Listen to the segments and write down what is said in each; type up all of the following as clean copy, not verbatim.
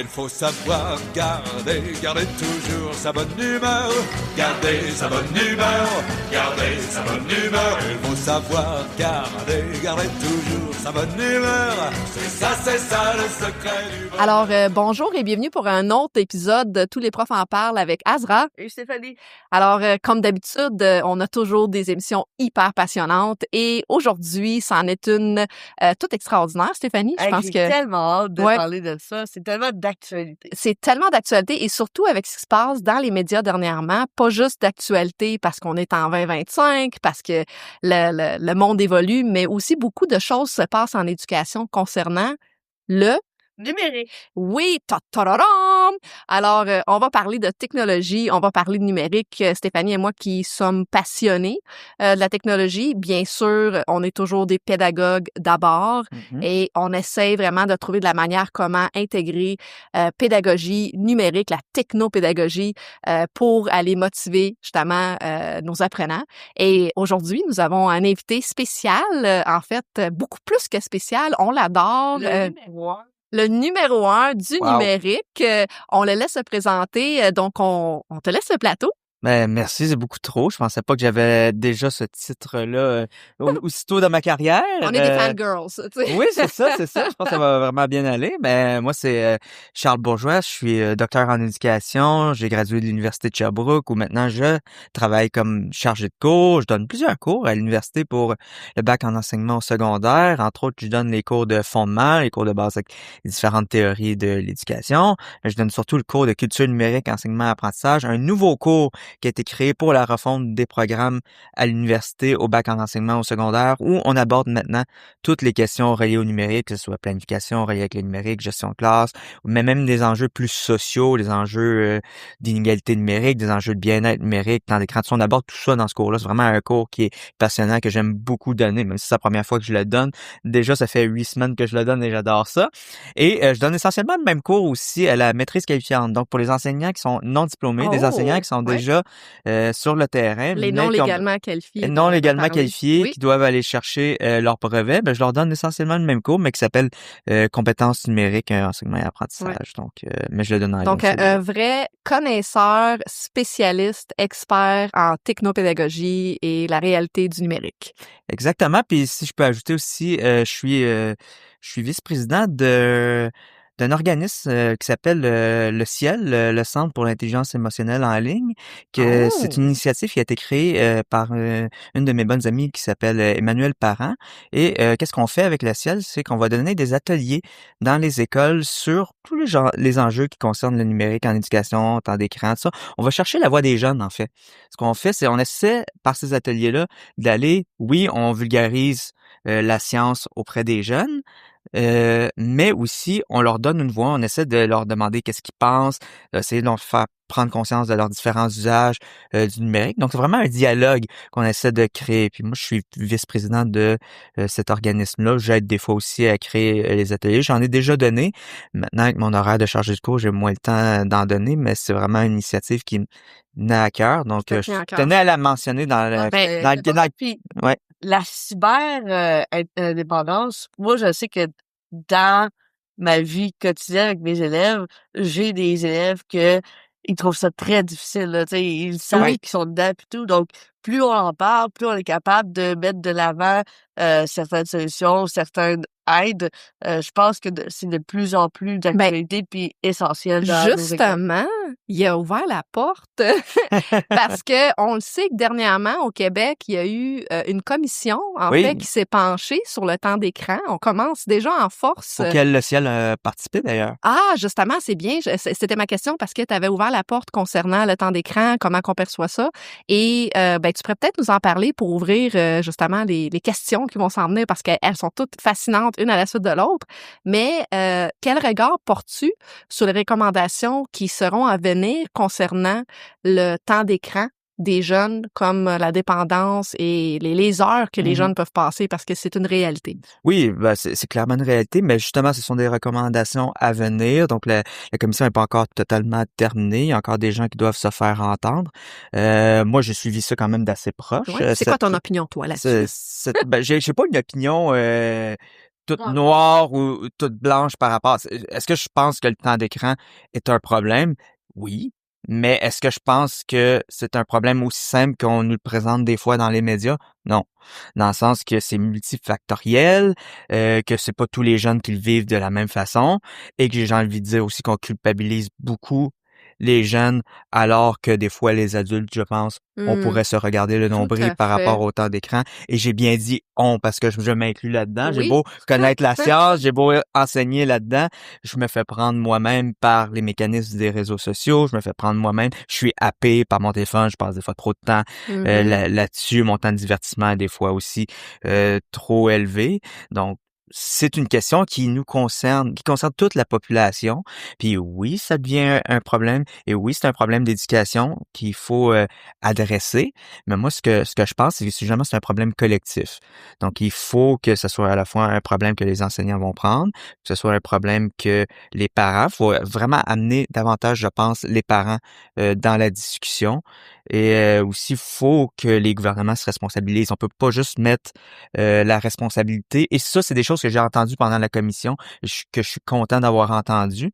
Il faut savoir garder toujours sa bonne humeur. Garder sa bonne humeur, garder sa bonne humeur. Il faut savoir garder toujours sa bonne humeur. C'est ça le secret du bonheur. Alors, bonjour et bienvenue pour un autre épisode de Tous les profs en parlent avec Azra. Et Stéphanie. Alors, comme d'habitude, on a toujours des émissions hyper passionnantes et aujourd'hui, c'en est une toute extraordinaire, Stéphanie. Je pense J'ai que tellement hâte de Ouais. parler de ça. C'est tellement d'actualité. c'est tellement d'actualité et surtout avec ce qui se passe dans les médias dernièrement, pas juste d'actualité parce qu'on est en 2025, parce que le monde évolue, mais aussi beaucoup de choses se passent en éducation concernant le Numérique. Oui, ta-ta-ra-ram! Alors, on va parler de technologie, on va parler de numérique. Stéphanie et moi qui sommes passionnés de la technologie. Bien sûr, on est toujours des pédagogues d'abord et on essaie vraiment de trouver de la manière comment intégrer pédagogie numérique, la technopédagogie pour aller motiver justement nos apprenants. Et aujourd'hui, nous avons un invité spécial, en fait, beaucoup plus que spécial. On l'adore. Le numéro 1. Le numéro 1 du Wow. numérique. On le laisse se présenter, donc on te laisse le plateau. Ben, merci, c'est beaucoup trop. Je pensais pas que j'avais déjà ce titre-là aussitôt dans ma carrière. On est des fangirls, tu sais. Oui, c'est ça. Je pense que ça va vraiment bien aller. Ben, moi, c'est Charles Bourgeois. Je suis docteur en éducation. J'ai gradué de l'Université de Sherbrooke où maintenant je travaille comme chargé de cours. Je donne plusieurs cours à l'université pour le bac en enseignement au secondaire. Entre autres, je donne les cours de fondement, les cours de base avec les différentes théories de l'éducation. Je donne surtout le cours de culture numérique, enseignement et apprentissage, un nouveau cours qui a été créé pour la refonte des programmes à l'université au bac en enseignement au secondaire où on aborde maintenant toutes les questions reliées au numérique, que ce soit planification reliée avec le numérique, gestion de classe, mais même des enjeux plus sociaux, des enjeux d'inégalité numérique, des enjeux de bien-être numérique, temps d'écran. On aborde tout ça dans ce cours-là. C'est vraiment un cours qui est passionnant, que j'aime beaucoup donner, même si c'est la première fois que je le donne. Déjà, ça fait 8 semaines que je le donne et j'adore ça. Et je donne essentiellement le même cours aussi à la maîtrise qualifiante. Donc, pour les enseignants qui sont non diplômés, des enseignants qui sont ouais. déjà sur le terrain. Les mais non qui ont- légalement qualifiés. non légalement parler. qualifiés, Oui. qui doivent aller chercher leur brevet, ben je leur donne essentiellement le même cours, mais qui s'appelle compétences numériques, enseignement et apprentissage. Donc, mais je le donne en Donc, ligne. un vrai connaisseur, spécialiste, expert en technopédagogie et la réalité du numérique. Exactement. Puis si je peux ajouter aussi, je suis vice-président d'un organisme qui s'appelle le CIEL, le Centre pour l'intelligence émotionnelle en ligne, que Oh! c'est une initiative qui a été créée par une de mes bonnes amies qui s'appelle Emmanuelle Parent. Et qu'est-ce qu'on fait avec le CIEL? C'est qu'on va donner des ateliers dans les écoles sur tous les enjeux qui concernent le numérique en éducation, temps d'écran, tout ça. On va chercher la voix des jeunes, en fait. Ce qu'on fait, c'est on essaie, par ces ateliers-là, d'aller, oui, on vulgarise la science auprès des jeunes, mais aussi, on leur donne une voix, on essaie de leur demander qu'est-ce qu'ils pensent, d'essayer de leur faire prendre conscience de leurs différents usages du numérique. Donc, c'est vraiment un dialogue qu'on essaie de créer. Puis moi, je suis vice-président de cet organisme-là. J'aide des fois aussi à créer les ateliers. J'en ai déjà donné. Maintenant, avec mon horaire de chargé de cours, j'ai moins le temps d'en donner, mais c'est vraiment une initiative qui me tenait à cœur. Donc, Te je tient à cœur. tenais à la mentionner dans Ben, Puis, ouais. la cyber indépendance, moi, je sais que dans ma vie quotidienne avec mes élèves, j'ai des élèves que ils trouvent ça très difficile, là, tu sais, ils savent Oui. qu'ils sont dedans pis tout. Donc, plus on en parle, plus on est capable de mettre de l'avant certaines solutions, certaines aides. Je pense que c'est de plus en plus d'actualité puis essentiel dans nos écoles. Justement, il a ouvert la porte parce que on le sait que dernièrement au Québec, il y a eu une commission en Oui. fait qui s'est penchée sur le temps d'écran. On commence déjà en force. Auquel le ciel a participé d'ailleurs. Ah, justement, c'est bien. C'était ma question parce que tu avais ouvert la porte concernant le temps d'écran, comment qu'on perçoit ça. Et ben, tu pourrais peut-être nous en parler pour ouvrir justement les questions qui vont s'en venir parce qu'elles sont toutes fascinantes, une à la suite de l'autre. Mais quel regard portes-tu sur les recommandations qui seront à venir concernant le temps d'écran des jeunes, comme la dépendance et les heures que les jeunes peuvent passer parce que c'est une réalité? Oui, ben c'est clairement une réalité, mais justement, ce sont des recommandations à venir. Donc, la commission n'est pas encore totalement terminée. Il y a encore des gens qui doivent se faire entendre. Moi, j'ai suivi ça quand même d'assez proche. Ouais. C'est quoi ton opinion, toi, là-dessus? Ben, j'ai pas une opinion toute noire ou toute blanche par rapport est-ce que je pense que le temps d'écran est un problème? Oui. Mais est-ce que je pense que c'est un problème aussi simple qu'on nous le présente des fois dans les médias? Non. Dans le sens que c'est multifactoriel, que c'est pas tous les jeunes qui le vivent de la même façon et que j'ai envie de dire aussi qu'on culpabilise beaucoup les jeunes alors que des fois les adultes, je pense, on pourrait se regarder le Tout nombril à par rapport fait. au temps d'écran. Et j'ai bien dit on parce que je m'inclus là-dedans. J'ai Oui, beau tout à connaître la fait. science, j'ai beau enseigner là-dedans, je me fais prendre moi-même par les mécanismes des réseaux sociaux, je me fais prendre moi-même, je suis happé par mon téléphone, je passe des fois trop de temps là-dessus, mon temps de divertissement est des fois aussi trop élevé. Donc, c'est une question qui nous concerne, qui concerne toute la population. Puis oui, ça devient un problème. Et oui, c'est un problème d'éducation qu'il faut adresser. Mais moi, ce que je pense, c'est que justement, c'est un problème collectif. Donc, il faut que ce soit à la fois un problème que les enseignants vont prendre, que ce soit un problème que les parents, faut vraiment amener davantage, je pense, les parents dans la discussion. Et aussi, il faut que les gouvernements se responsabilisent. On peut pas juste mettre la responsabilité. Et ça, c'est des choses que j'ai entendues pendant la commission, que je suis content d'avoir entendu.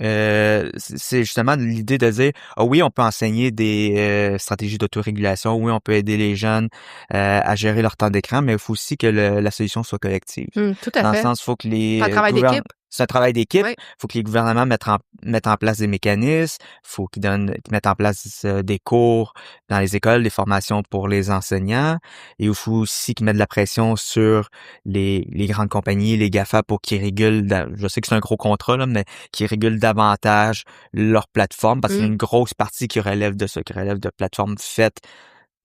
C'est justement l'idée de dire ah oui, on peut enseigner des stratégies d'autorégulation, oui, on peut aider les jeunes à gérer leur temps d'écran, mais il faut aussi que la solution soit collective. Tout à Dans le fait. sens, il faut que C'est un les travail d'équipe. c'est un travail d'équipe. Oui. Faut que les gouvernements mettent en place des mécanismes. Faut qu'ils mettent en place des cours dans les écoles, des formations pour les enseignants. Et il faut aussi qu'ils mettent de la pression sur les grandes compagnies, les GAFA pour qu'ils régulent. Je sais que c'est un gros contrat, là, mais qu'ils régulent davantage leur plateforme parce qu'il y a une grosse partie qui relève de ça, qui relève de plateformes faites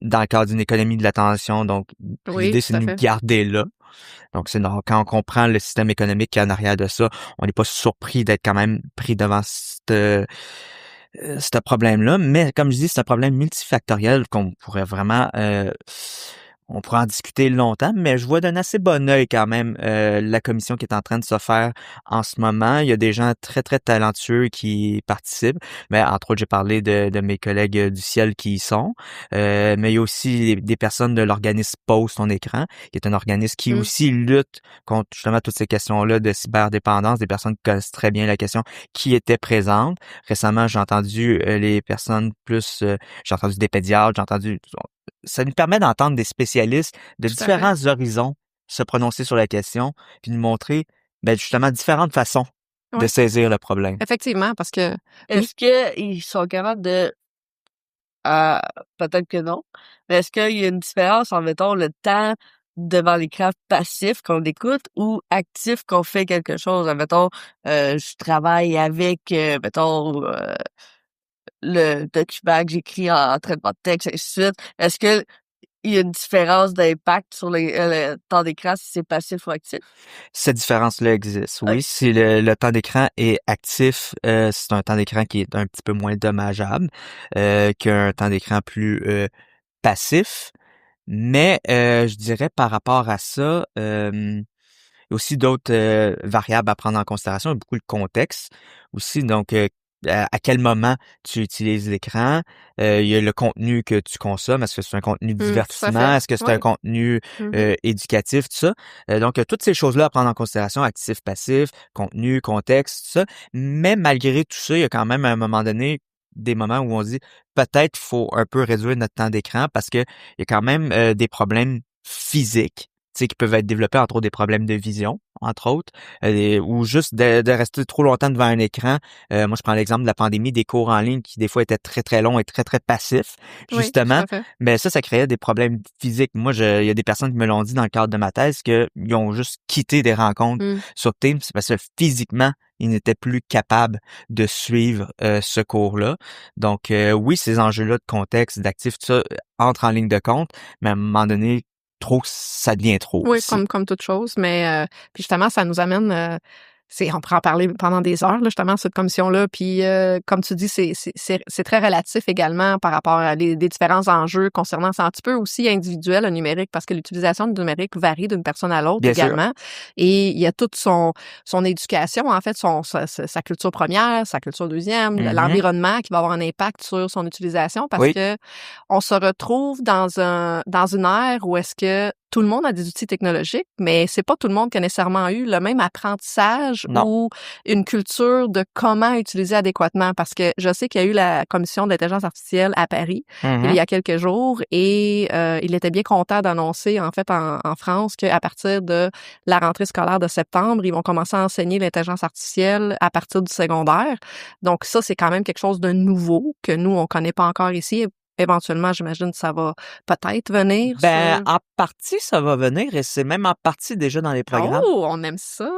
dans le cadre d'une économie de l'attention. Donc, Oui, l'idée, tout c'est de à nous fait. garder là. Donc, quand on comprend le système économique qui est en arrière de ça, on n'est pas surpris d'être quand même pris devant ce problème-là. Mais comme je dis, c'est un problème multifactoriel qu'on pourrait vraiment on pourrait en discuter longtemps, mais je vois d'un assez bon œil quand même la commission qui est en train de se faire en ce moment. Il y a des gens très, très talentueux qui participent. Mais entre autres, j'ai parlé de mes collègues du ciel qui y sont. Mais il y a aussi des personnes de l'organisme Pause ton écran, qui est un organisme qui aussi lutte contre justement toutes ces questions-là de cyberdépendance, des personnes qui connaissent très bien la question, qui étaient présentes. Récemment, j'ai entendu les personnes plus... j'ai entendu des pédiatres, ça nous permet d'entendre des spécialistes de Tout à fait. différents horizons se prononcer sur la question, puis nous montrer justement différentes façons de Ouais. saisir le problème. Effectivement, parce que Est-ce qu'ils sont capables de peut-être que non, mais est-ce qu'il y a une différence en, mettons, le temps devant l'écran passif qu'on écoute ou actif qu'on fait quelque chose? Mettons, je travaille avec, mettons, le document que j'écris en traitement de texte, et ainsi de suite. Est-ce que il y a une différence d'impact sur le temps d'écran si c'est passif ou actif? Cette différence-là existe, oui. OK. Si le temps d'écran est actif, c'est un temps d'écran qui est un petit peu moins dommageable qu'un temps d'écran plus passif. Mais je dirais par rapport à ça, il y a aussi d'autres variables à prendre en considération. Il y a beaucoup de contexte aussi. Donc, à quel moment tu utilises l'écran? Il y a le contenu que tu consommes. Est-ce que c'est un contenu de tout à divertissement? fait. Est-ce que c'est un Oui. contenu éducatif? Tout ça. Donc, toutes ces choses-là à prendre en considération, actif, passif, contenu, contexte, tout ça. Mais malgré tout ça, il y a quand même à un moment donné des moments où on dit peut-être faut un peu réduire notre temps d'écran parce que il y a quand même des problèmes physiques, tu sais, qui peuvent être développés, entre autres des problèmes de vision, entre autres, ou juste de rester trop longtemps devant un écran. Moi, je prends l'exemple de la pandémie, des cours en ligne qui des fois étaient très, très longs et très, très passifs, Oui, tout justement. à fait. Mais ça créait des problèmes physiques. Moi, il y a des personnes qui me l'ont dit dans le cadre de ma thèse qu'ils ont juste quitté des rencontres sur Teams parce que physiquement, ils n'étaient plus capables de suivre ce cours-là. Donc, oui, ces enjeux-là de contexte, d'actifs, tout ça, entrent en ligne de compte, mais à un moment donné, ça devient trop Oui, aussi. comme toute chose, mais puis justement, ça nous amène, on pourrait en parler pendant des heures, là, justement, cette commission-là. Puis, comme tu dis, c'est très relatif également par rapport à des différents enjeux concernant, c'est un petit peu aussi individuel, le numérique, parce que l'utilisation du numérique varie d'une personne à l'autre Bien sûr. également. Et il y a toute son éducation, en fait, sa culture première, sa culture deuxième, l'environnement qui va avoir un impact sur son utilisation parce Oui. que on se retrouve dans une ère où est-ce que tout le monde a des outils technologiques, mais c'est pas tout le monde qui a nécessairement eu le même apprentissage Non. ou une culture de comment utiliser adéquatement. Parce que je sais qu'il y a eu la commission de l'intelligence artificielle à Paris il y a quelques jours et il était bien content d'annoncer, en fait, en France, qu'à partir de la rentrée scolaire de septembre, ils vont commencer à enseigner l'intelligence artificielle à partir du secondaire. Donc ça, c'est quand même quelque chose de nouveau que nous, on connaît pas encore ici. Éventuellement, j'imagine que ça va peut-être venir. Ben, en partie, ça va venir et c'est même en partie déjà dans les programmes. Oh, on aime ça!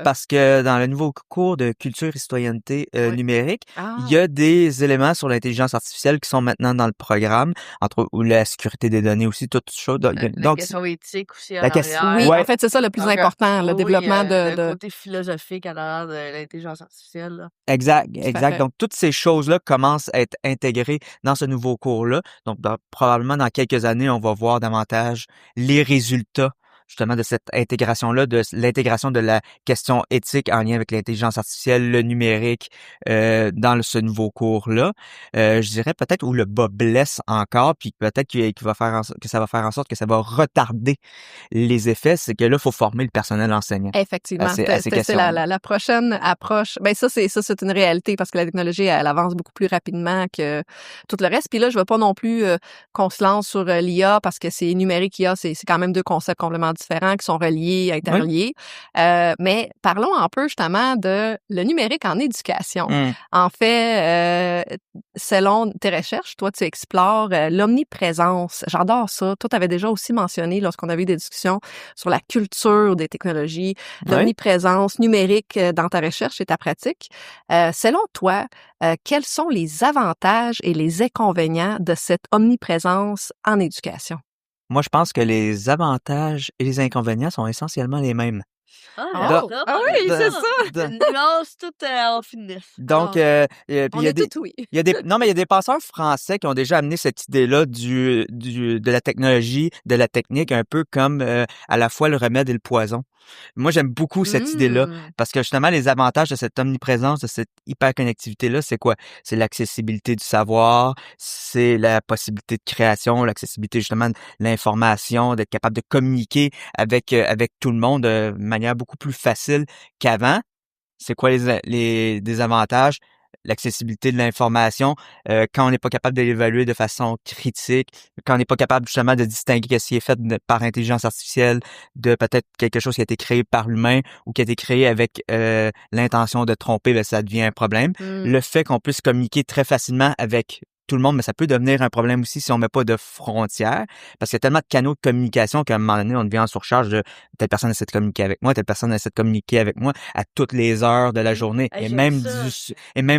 Parce que dans le nouveau cours de culture et citoyenneté Oui. numérique, Ah. il y a des éléments sur l'intelligence artificielle qui sont maintenant dans le programme, entre autres, ou la sécurité des données aussi, toutes choses. La Donc, question éthique aussi en la question- arrière. Oui, ouais. en fait, c'est ça le plus Donc, important, le oui, développement le de... côté philosophique en arrière de l'intelligence artificielle. Là. Exact, à exact. fait. Donc, toutes ces choses-là commencent à être intégrées dans ce nouveau cours-là. Donc, probablement dans quelques années, on va voir davantage les résultats justement de cette intégration-là, de l'intégration de la question éthique en lien avec l'intelligence artificielle, le numérique, dans ce nouveau cours-là. Je dirais peut-être où le bas blesse encore, puis peut-être qu'il va faire que ça va faire en sorte que ça va retarder les effets, c'est que là, il faut former le personnel enseignant. Effectivement. à ces C'est questions-là. la prochaine approche. Ben ça, c'est une réalité parce que la technologie, elle avance beaucoup plus rapidement que tout le reste. Puis là, je veux pas non plus qu'on se lance sur l'IA parce que c'est numérique IA, c'est quand même deux concepts complètement différents qui sont reliés, interreliés. Mais parlons un peu justement de le numérique en éducation. En fait, selon tes recherches, toi, tu explores l'omniprésence. J'adore ça. Toi, tu avais déjà aussi mentionné lorsqu'on avait eu des discussions sur la culture des technologies, l'omniprésence numérique dans ta recherche et ta pratique. Selon toi, quels sont les avantages et les inconvénients de cette omniprésence en éducation? Moi, je pense que les avantages et les inconvénients sont essentiellement les mêmes. Ah, oui, c'est ça. Une nuance toute en finesse. Donc, Alors, puis on il y a est des, tout oui. il y a des, non, mais il y a des penseurs français qui ont déjà amené cette idée-là de la technologie, de la technique, un peu comme à la fois le remède et le poison. Moi, j'aime beaucoup cette idée-là parce que justement, les avantages de cette omniprésence, de cette hyperconnectivité-là, c'est quoi? C'est l'accessibilité du savoir, c'est la possibilité de création, l'accessibilité justement de l'information, d'être capable de communiquer avec tout le monde de manière beaucoup plus facile qu'avant. C'est quoi les désavantages? L'accessibilité de l'information, quand on n'est pas capable de l'évaluer de façon critique, quand on n'est pas capable justement de distinguer ce qui est fait par intelligence artificielle de peut-être quelque chose qui a été créé par l'humain ou qui a été créé avec l'intention de tromper, ben, ça devient un problème. Le fait qu'on puisse communiquer très facilement avec tout le monde, mais ça peut devenir un problème aussi si on met pas de frontières, parce qu'il y a tellement de canaux de communication qu'à un moment donné, on devient en surcharge de telle personne essaie de communiquer avec moi, telle personne essaie de communiquer avec moi à toutes les heures de la journée et même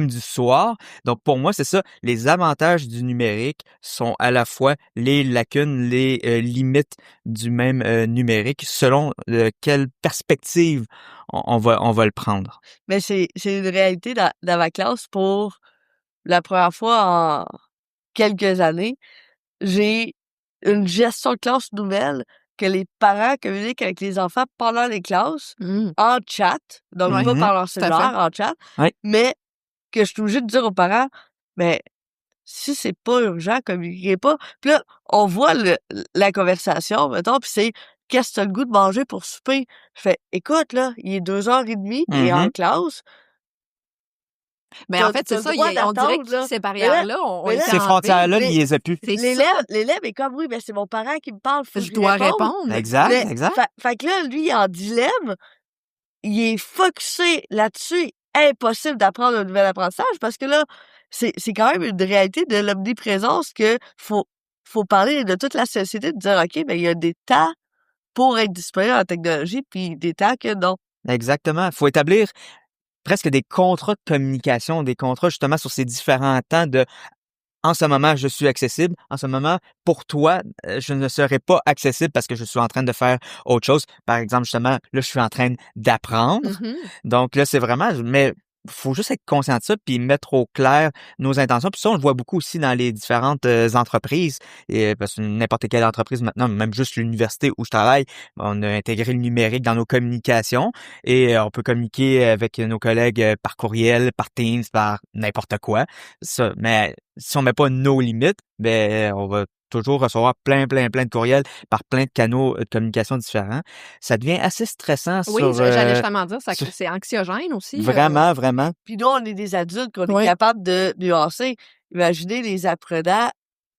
du soir. Donc, pour moi, c'est ça. Les avantages du numérique sont à la fois les lacunes, les limites du même numérique selon quelle perspective on va le prendre. Mais c'est une réalité dans ma classe pour la première fois en quelques années, j'ai une gestion de classe nouvelle que les parents communiquent avec les enfants pendant les classes en chat, donc pas par leur cellulaire, en chat, mais que je suis obligée de dire aux parents, mais si c'est pas urgent, communiquez pas. Puis là, on voit la conversation, mettons, puis c'est qu'est-ce que t'as le goût de manger pour souper? Je fais, écoute, là, il est 2h30, il est en classe. Mais en fait, c'est ça, on dirait que ces barrières-là, on les a ces enlevées. frontières-là, il les a plus. L'élève est comme, oui, ben c'est mon parent qui me parle, faut que Je dois répondre. répondre. Exact. Fait que là, lui, il est en dilemme, il est focusé là-dessus, impossible d'apprendre un nouvel apprentissage parce que là, c'est quand même une réalité de l'omniprésence que faut parler de toute la société, de dire, OK, ben il y a des temps pour être disponible en technologie, puis des temps que non. Exactement. Il faut établir presque des contrats de communication, des contrats justement sur ces différents temps de en ce moment, je suis accessible. En ce moment, pour toi, je ne serai pas accessible parce que je suis en train de faire autre chose. Par exemple, justement, là, je suis en train d'apprendre. Donc là, c'est vraiment, mais faut juste être conscient de ça puis mettre au clair nos intentions. Puis ça, on le voit beaucoup aussi dans les différentes entreprises. Et parce que n'importe quelle entreprise maintenant, même juste l'université où je travaille, on a intégré le numérique dans nos communications et on peut communiquer avec nos collègues par courriel, par Teams, par n'importe quoi. Ça, mais si on met pas nos limites, ben on va toujours recevoir plein de courriels par plein de canaux de communication différents. Ça devient assez stressant Oui, sur... j'allais justement dire, sur- c'est anxiogène aussi. Vraiment. Puis nous, on est des adultes qu'on Oui. est capable de nuancer. Imaginez les apprenants,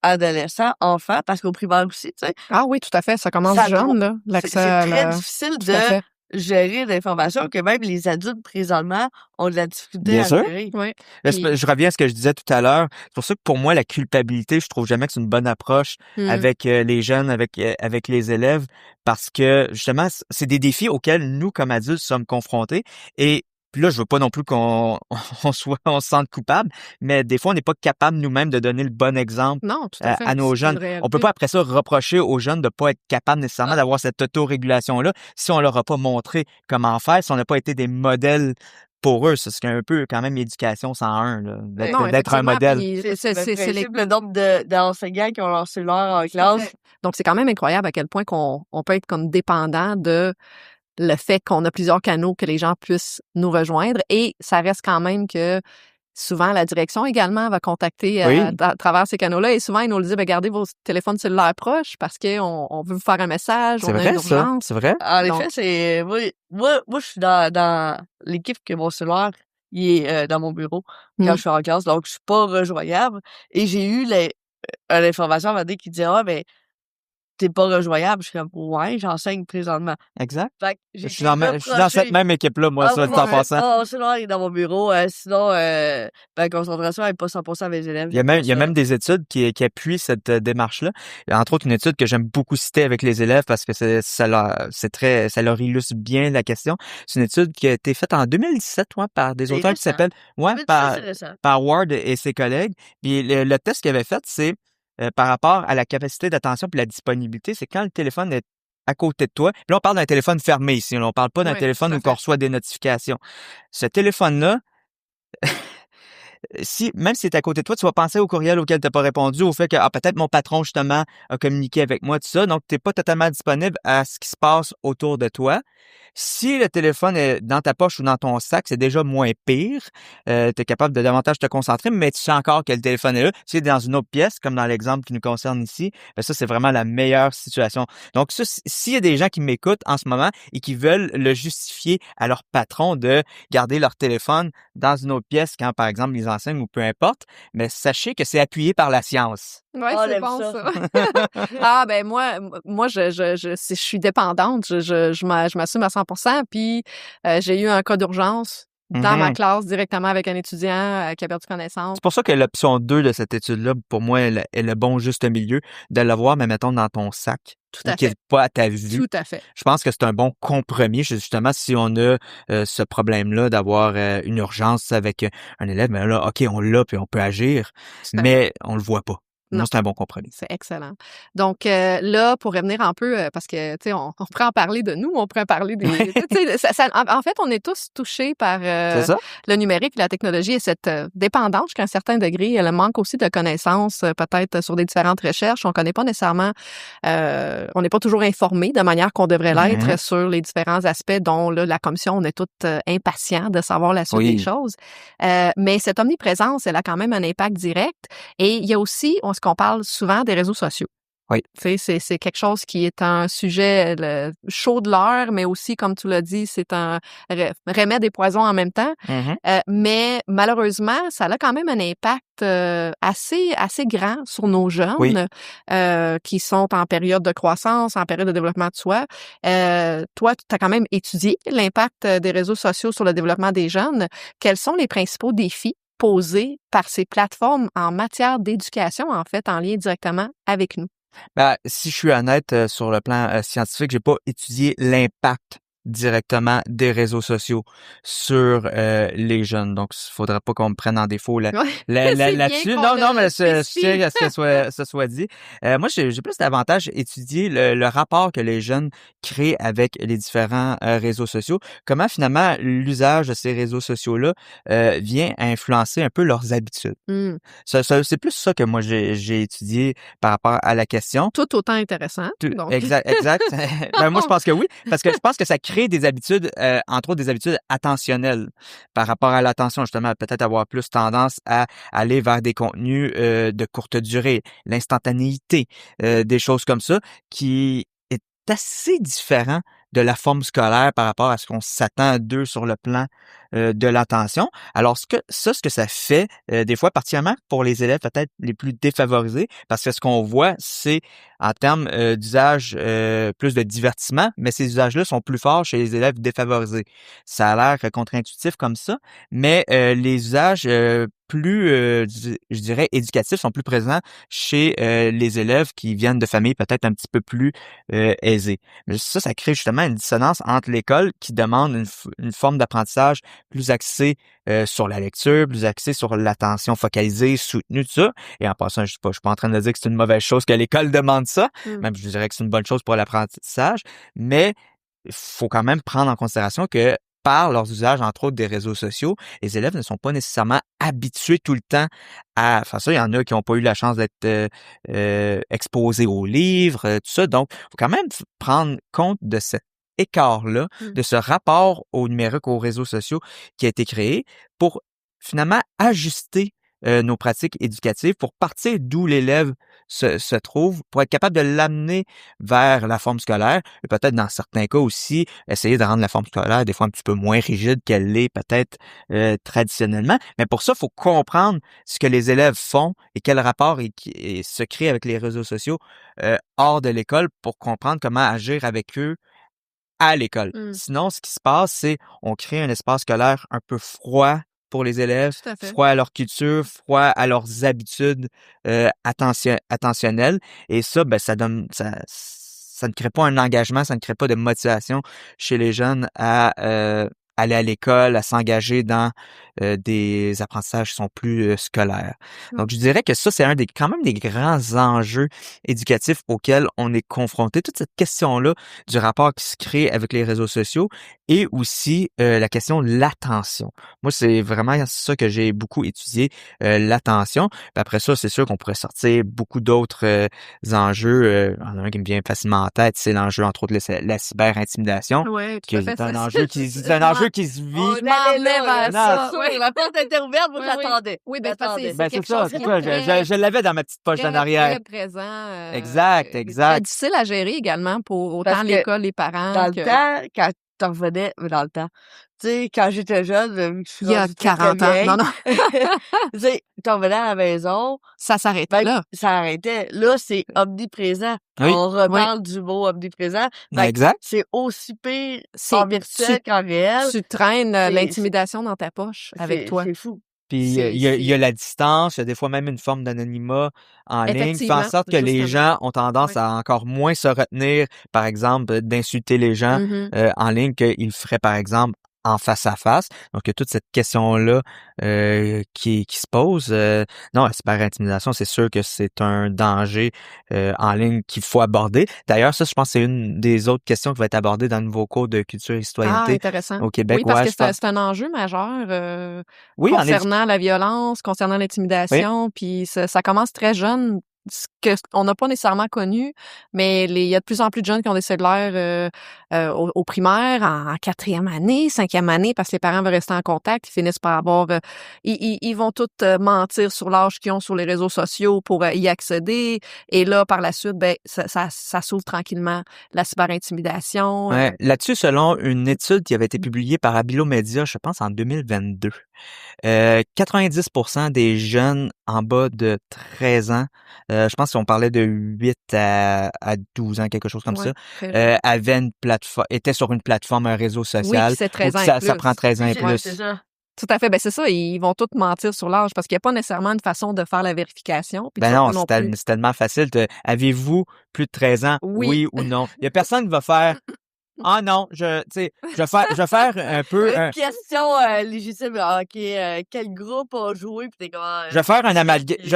adolescents, enfants, parce qu'au primaire aussi, tu sais. Ah oui, tout à fait. Ça commence Ça jeune, là, C'est l'accès à très la... difficile Tout à de fait. gérer l'information que même les adultes présentement ont de la difficulté Bien à sûr. gérer. Oui. Là, Puis- je reviens à ce que je disais tout à l'heure. C'est pour ça que pour moi, la culpabilité, je trouve jamais que c'est une bonne approche avec les jeunes, avec les élèves, parce que justement, c'est des défis auxquels nous, comme adultes, sommes confrontés. Et puis là, je veux pas non plus qu'on on se sente coupable, mais des fois, on n'est pas capable nous-mêmes de donner le bon exemple Non, tout à fait. à nos C'est jeunes. une réalité. On peut pas après ça reprocher aux jeunes de pas être capables nécessairement d'avoir cette autorégulation-là si on leur a pas montré comment faire, si on n'a pas été des modèles pour eux. C'est un peu quand même éducation 101, là, Non, d'être un effectivement, modèle. puis C'est les- le nombre d'enseignants qui ont leur cellulaire en classe. Donc, c'est quand même incroyable à quel point on peut être comme dépendant de le fait qu'on a plusieurs canaux que les gens puissent nous rejoindre. Et ça reste quand même que souvent, la direction également va contacter Oui. à travers ces canaux-là. Et souvent, ils nous le disent, ben, gardez vos téléphones cellulaires proches parce qu'on veut vous faire un message, C'est on a vrai, une ça. urgence. C'est vrai. En Donc- effet, c'est moi, je suis dans l'équipe que mon cellulaire il est dans mon bureau quand Mm. je suis en classe, donc je suis pas rejoignable. Et j'ai eu l'information à un moment donné qui disait t'es pas rejoignable. Je suis comme ouais, j'enseigne présentement. Exact. Fait que Je j'ai suis dans cette même équipe-là, moi, ça, dit en passant. mon cellulaire est dans mon bureau. Sinon, ma concentration est pas 100% avec mes élèves. Il y a même des études qui appuient cette démarche-là. Entre autres, une étude que j'aime beaucoup citer avec les élèves parce que ça leur illustre bien la question. C'est une étude qui a été faite en 2017, par des C'est auteurs qui récent. s'appellent, C'est récent. par Ward et ses collègues. Puis le test qu'ils avaient fait, c'est par rapport à la capacité d'attention puis la disponibilité, c'est quand le téléphone est à côté de toi. Puis là, on parle d'un téléphone fermé ici. Là, on parle pas d'un Oui, téléphone tout à où on fait. reçoit des notifications. Ce téléphone-là, même si c'est à côté de toi, tu vas penser au courriel auquel tu n'as pas répondu, au fait que peut-être mon patron, justement, a communiqué avec moi, tout ça. Donc, tu n'es pas totalement disponible à ce qui se passe autour de toi. Si le téléphone est dans ta poche ou dans ton sac, c'est déjà moins pire. Tu es capable de davantage te concentrer, mais tu sais encore que le téléphone est là. Si c'est dans une autre pièce, comme dans l'exemple qui nous concerne ici, ben ça, c'est vraiment la meilleure situation. Donc, ça, s'il y a des gens qui m'écoutent en ce moment et qui veulent le justifier à leur patron de garder leur téléphone dans une autre pièce quand, par exemple, ils enseignent ou peu importe, mais sachez que c'est appuyé par la science. Oui, Oh, c'est j'aime bon, ça. ça. Ah, ben moi, si je suis dépendante, je m'assume à 100%. Puis, j'ai eu un cas d'urgence dans ma classe directement avec un étudiant qui a perdu connaissance. C'est pour ça que l'option 2 de cette étude-là, pour moi, est le bon juste milieu de l'avoir, mais mettons, dans ton sac. Tout à Qui fait. n'est pas à ta vue. Tout à fait. Je pense que c'est un bon compromis, justement, si on a ce problème-là d'avoir une urgence avec un élève, mais là, OK, on l'a, puis on peut agir, Tout à mais on le voit pas. Non. Moi, c'est un bon compromis. C'est excellent. Donc là, pour revenir un peu, parce que, tu sais, on pourrait en parler de nous, on pourrait en parler des... en fait, on est tous touchés par C'est ça? le numérique, la technologie et cette dépendance jusqu'à un certain degré. Elle manque aussi de connaissances, peut-être sur des différentes recherches. On connaît pas nécessairement... on n'est pas toujours informé de manière qu'on devrait l'être sur les différents aspects dont là, la commission, on est tous impatients de savoir la suite des choses. Mais cette omniprésence, elle a quand même un impact direct. Et il y a aussi... qu'on parle souvent des réseaux sociaux. Oui. Tu sais, c'est quelque chose qui est un sujet chaud de l'heure, mais aussi, comme tu l'as dit, c'est un remède et poison en même temps. Mais malheureusement, ça a quand même un impact assez grand sur nos jeunes qui sont en période de croissance, en période de développement de soi. Toi, tu as quand même étudié l'impact des réseaux sociaux sur le développement des jeunes. Quels sont les principaux défis posés par ces plateformes en matière d'éducation, en fait, en lien directement avec nous? Ben, si je suis honnête sur le plan scientifique, j'ai pas étudié l'impact directement des réseaux sociaux sur les jeunes. Donc, il faudrait pas qu'on me prenne en défaut là-dessus. Non, mais c'est à ce que ça soit dit. Moi, j'ai plus davantage étudié le rapport que les jeunes créent avec les différents réseaux sociaux. Comment, finalement, l'usage de ces réseaux sociaux-là vient influencer un peu leurs habitudes. C'est plus ça que moi, j'ai étudié par rapport à la question. Tout autant intéressant. Donc. Exact. Ben, moi, je pense que oui, parce que je pense que ça crée créer des habitudes, entre autres des habitudes attentionnelles par rapport à l'attention, justement, peut-être avoir plus tendance à aller vers des contenus de courte durée, l'instantanéité, des choses comme ça, qui est assez différent de la forme scolaire par rapport à ce qu'on s'attend d'eux sur le plan de l'attention. Alors, ce que ça fait, des fois, particulièrement pour les élèves peut-être les plus défavorisés, parce que ce qu'on voit, c'est en termes d'usage plus de divertissement, mais ces usages-là sont plus forts chez les élèves défavorisés. Ça a l'air contre-intuitif comme ça, mais les usages plus, je dirais, éducatifs sont plus présents chez les élèves qui viennent de familles peut-être un petit peu plus aisées. Mais ça crée justement une dissonance entre l'école qui demande une forme d'apprentissage plus axée sur la lecture, plus axée sur l'attention focalisée, soutenue, tout ça. Et en passant, je suis pas en train de dire que c'est une mauvaise chose que l'école demande ça. Même je dirais que c'est une bonne chose pour l'apprentissage. Mais il faut quand même prendre en considération que par leurs usages, entre autres des réseaux sociaux, les élèves ne sont pas nécessairement habitués tout le temps à faire ça. Il y en a qui n'ont pas eu la chance d'être exposés aux livres, tout ça. Donc, il faut quand même prendre compte de cet écart-là, de ce rapport au numérique, aux réseaux sociaux qui a été créé pour finalement ajuster nos pratiques éducatives pour partir d'où l'élève se trouve, pour être capable de l'amener vers la forme scolaire et peut-être dans certains cas aussi essayer de rendre la forme scolaire des fois un petit peu moins rigide qu'elle l'est peut-être traditionnellement. Mais pour ça, il faut comprendre ce que les élèves font et quel rapport se crée avec les réseaux sociaux hors de l'école pour comprendre comment agir avec eux à l'école. Sinon, ce qui se passe, c'est on crée un espace scolaire un peu froid pour les élèves, froid à leur culture, froid à leurs habitudes attentionnelles. Et ça, ben, ça ne crée pas un engagement, ça ne crée pas de motivation chez les jeunes à aller à l'école, à s'engager dans des apprentissages qui sont plus scolaires. Donc, je dirais que ça, c'est quand même des grands enjeux éducatifs auxquels on est confronté. Toute cette question-là du rapport qui se crée avec les réseaux sociaux et aussi la question de l'attention. Moi, c'est vraiment ça que j'ai beaucoup étudié, l'attention. Puis après ça, c'est sûr qu'on pourrait sortir beaucoup d'autres enjeux. Il y en a un qui me vient facilement en tête, c'est l'enjeu, entre autres, la cyber-intimidation. Oui, qui est un enjeu qui se vit. On allait vers ça. ça. La porte était ouverte, moi j'attendais. Oui, ben parce que Ben, c'est quelque c'est ça, chose c'est qui ça. est très, Je l'avais dans ma petite poche d'en arrière. très présent. Exact. Très difficile à gérer également pour autant Parce que l'école, les parents. Dans le temps, quand t'en revenais, dans le temps, tu sais, quand j'étais jeune, vu que je suis Il y a rendue très, 40 très ans. vieille, Non, non. tu sais, t'en revenais à la maison, Ça s'arrêtait ben, là. ça arrêtait. Là, c'est omniprésent. Oui. On reparle du mot omniprésent. Fait que Exact. c'est aussi pire C'est- en virtuel qu'en réel. Tu traînes C'est- l'intimidation dans ta poche avec toi. C'est fou. Puis il y a la distance, il y a des fois même une forme d'anonymat en ligne, qui fait en Effectivement, sorte que les justement. gens ont tendance Oui. à encore moins se retenir, par exemple, d'insulter les gens en ligne qu'ils feraient, par exemple, en face à face. Donc, il y a toute cette question-là qui se pose. Non, la cyber-intimidation, c'est sûr que c'est un danger en ligne qu'il faut aborder. D'ailleurs, ça, je pense que c'est une des autres questions qui va être abordée dans le nouveau cours de culture et Ah, citoyenneté intéressant. au Québec. Oui, parce Ouais, que je pense. c'est un enjeu majeur Oui, en concernant la violence, concernant l'intimidation, puis ça commence très jeune, ce qu'on n'a pas nécessairement connu, mais il y a de plus en plus de jeunes qui ont des cellulaires au primaire, en 4e année, 5e année, parce que les parents veulent rester en contact, ils finissent par avoir... ils vont tous mentir sur l'âge qu'ils ont sur les réseaux sociaux pour y accéder, et là, par la suite, ben ça s'ouvre tranquillement, la cyberintimidation. Ouais. Là-dessus, selon une étude qui avait été publiée par Abilo Media, je pense en 2022, 90% des jeunes en bas de 13 ans, je pense qu'on parlait de 8 à 12 ans, quelque chose comme Ouais, ça, avaient une plateforme, étaient sur une plateforme, un réseau social. Oui, c'est 13 où ans et ça plus. prend 13 ans et Ouais, plus. c'est ça. Tout à fait. Ben c'est ça. Ils vont tous mentir sur l'âge parce qu'il n'y a pas nécessairement une façon de faire la vérification. Puis Ben tu vas non, pas non plus. c'est tellement facile. Avez-vous plus de 13 ans? Oui. Oui ou non? Il y a personne qui va faire ah non, je vais faire un peu Une question légitime. OK, quel groupe a joué? Puis t'es comme... je vais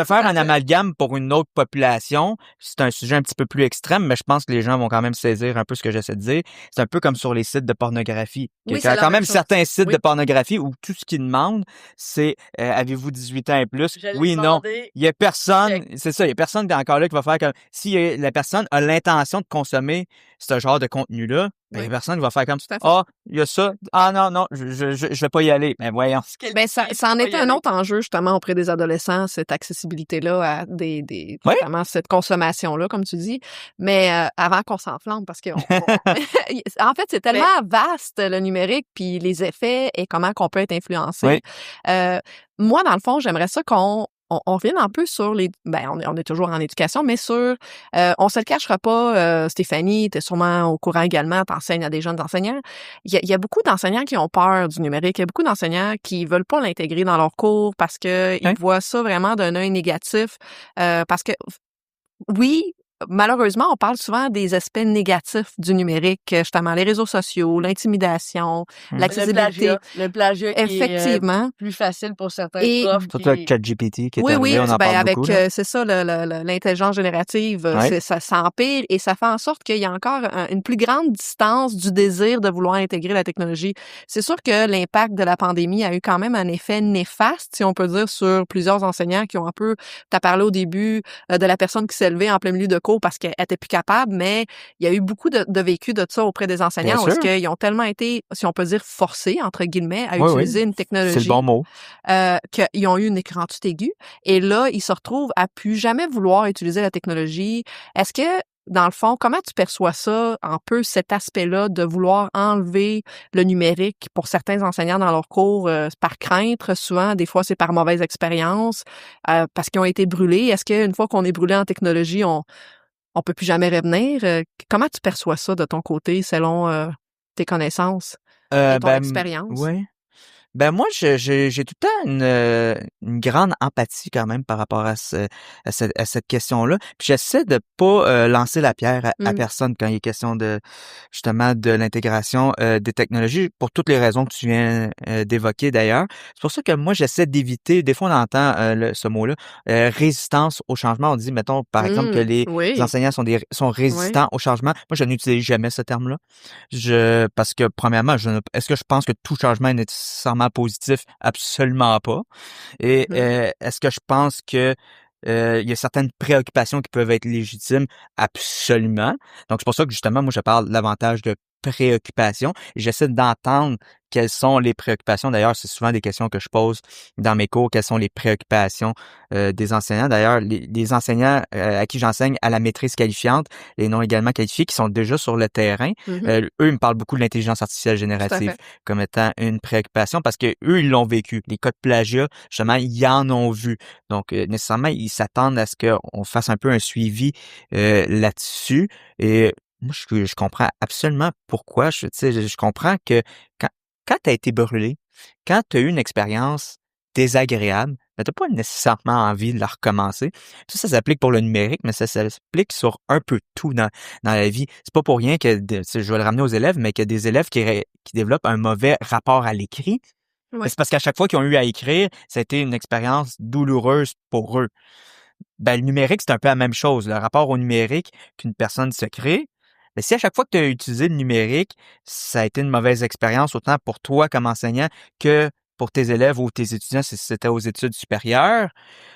faire un amalgame pour une autre population. C'est un sujet un petit peu plus extrême, mais je pense que les gens vont quand même saisir un peu ce que j'essaie de dire. C'est un peu comme sur les sites de pornographie. Il y Oui, a c'est la quand même même chose. certains sites Oui. de pornographie où tout ce qu'ils demandent, c'est avez-vous 18 ans et plus? Je l'ai Oui, non. demandé. Il y a personne, Check. c'est ça, il y a personne encore là qui va faire comme si la personne a l'intention de consommer ce genre de contenu-là, ben, Oui. il y a personne qui va faire comme Tout à fait. ah, il y a ça. Ah non, je vais pas y aller. Ben voyons. Ben, ça en est un autre enjeu, justement, auprès des adolescents, cette accessibilité-là à Oui. justement, cette consommation-là, comme tu dis. Mais avant qu'on s'enflamme, parce que en fait, c'est tellement vaste, le numérique, puis les effets et comment qu'on peut être influencé. Oui. Moi, dans le fond, j'aimerais ça qu'on revienne un peu sur on est toujours en éducation, mais sur, on se le cachera pas, Stéphanie, t'es sûrement au courant également, t'enseignes à des jeunes enseignants. Il y a beaucoup d'enseignants qui ont peur du numérique. Il y a beaucoup d'enseignants qui veulent pas l'intégrer dans leurs cours parce que ils voient ça vraiment d'un œil négatif, parce que oui, malheureusement, on parle souvent des aspects négatifs du numérique, justement les réseaux sociaux, l'intimidation, l'accessibilité. Le plagiat qui Effectivement. est plus facile pour certains Et profs. Surtout avec ChatGPT qui est oui, arrivé, on en parle avec beaucoup. Là. c'est ça, l'intelligence générative, ça s'empire et ça fait en sorte qu'il y a encore une plus grande distance du désir de vouloir intégrer la technologie. C'est sûr que l'impact de la pandémie a eu quand même un effet néfaste, si on peut dire, sur plusieurs enseignants qui ont un peu, t'as parlé au début de la personne qui s'est levée en plein milieu de cours parce qu'elle était plus capable, mais il y a eu beaucoup de vécu de ça auprès des enseignants parce qu'ils ont tellement été, si on peut dire, forcés, entre guillemets, à utiliser une technologie. C'est le bon mot. Qu'ils ont eu une écriture aiguë. Et là, ils se retrouvent à plus jamais vouloir utiliser la technologie. Est-ce que, dans le fond, comment tu perçois ça, un peu cet aspect-là de vouloir enlever le numérique pour certains enseignants dans leurs cours par crainte, souvent, des fois c'est par mauvaise expérience, parce qu'ils ont été brûlés. Est-ce qu'une fois qu'on est brûlé en technologie, on peut plus jamais revenir? Comment tu perçois ça de ton côté, selon tes connaissances et ton expérience? Oui. Ben moi, j'ai tout le temps une grande empathie quand même par rapport à cette question-là. Puis j'essaie de pas lancer la pierre à personne quand il est question de justement de l'intégration des technologies pour toutes les raisons que tu viens d'évoquer d'ailleurs. C'est pour ça que moi j'essaie d'éviter. Des fois on entend ce mot-là résistance au changement. On dit mettons par exemple que les enseignants sont résistants au changement. Moi je n'utilise jamais ce terme-là. Parce que premièrement, est-ce que je pense que tout changement est nécessairement positif? Absolument pas. Et est-ce que je pense que il y a certaines préoccupations qui peuvent être légitimes? Absolument. Donc, c'est pour ça que justement, moi, je parle davantage de préoccupations. Et j'essaie d'entendre quelles sont les préoccupations. D'ailleurs, c'est souvent des questions que je pose dans mes cours. Quelles sont les préoccupations des enseignants? D'ailleurs, les enseignants à qui j'enseigne à la maîtrise qualifiante, les non également qualifiés, qui sont déjà sur le terrain, eux, ils me parlent beaucoup de l'intelligence artificielle générative comme étant une préoccupation parce que eux, ils l'ont vécu. Les cas de plagiat, justement, ils en ont vu. Donc, nécessairement, ils s'attendent à ce qu'on fasse un peu un suivi là-dessus. Et moi, je comprends absolument pourquoi. Je comprends que quand tu as été brûlé, quand tu as eu une expérience désagréable, ben, tu n'as pas nécessairement envie de la recommencer. Ça s'applique pour le numérique, mais ça s'applique sur un peu tout dans la vie. C'est pas pour rien que, je vais le ramener aux élèves, mais qu'il y a des élèves qui développent un mauvais rapport à l'écrit. C'est parce qu'à chaque fois qu'ils ont eu à écrire, ça a été une expérience douloureuse pour eux. Ben, le numérique, c'est un peu la même chose. Le rapport au numérique qu'une personne se crée, mais si à chaque fois que tu as utilisé le numérique, ça a été une mauvaise expérience, autant pour toi comme enseignant que pour tes élèves ou tes étudiants si c'était aux études supérieures,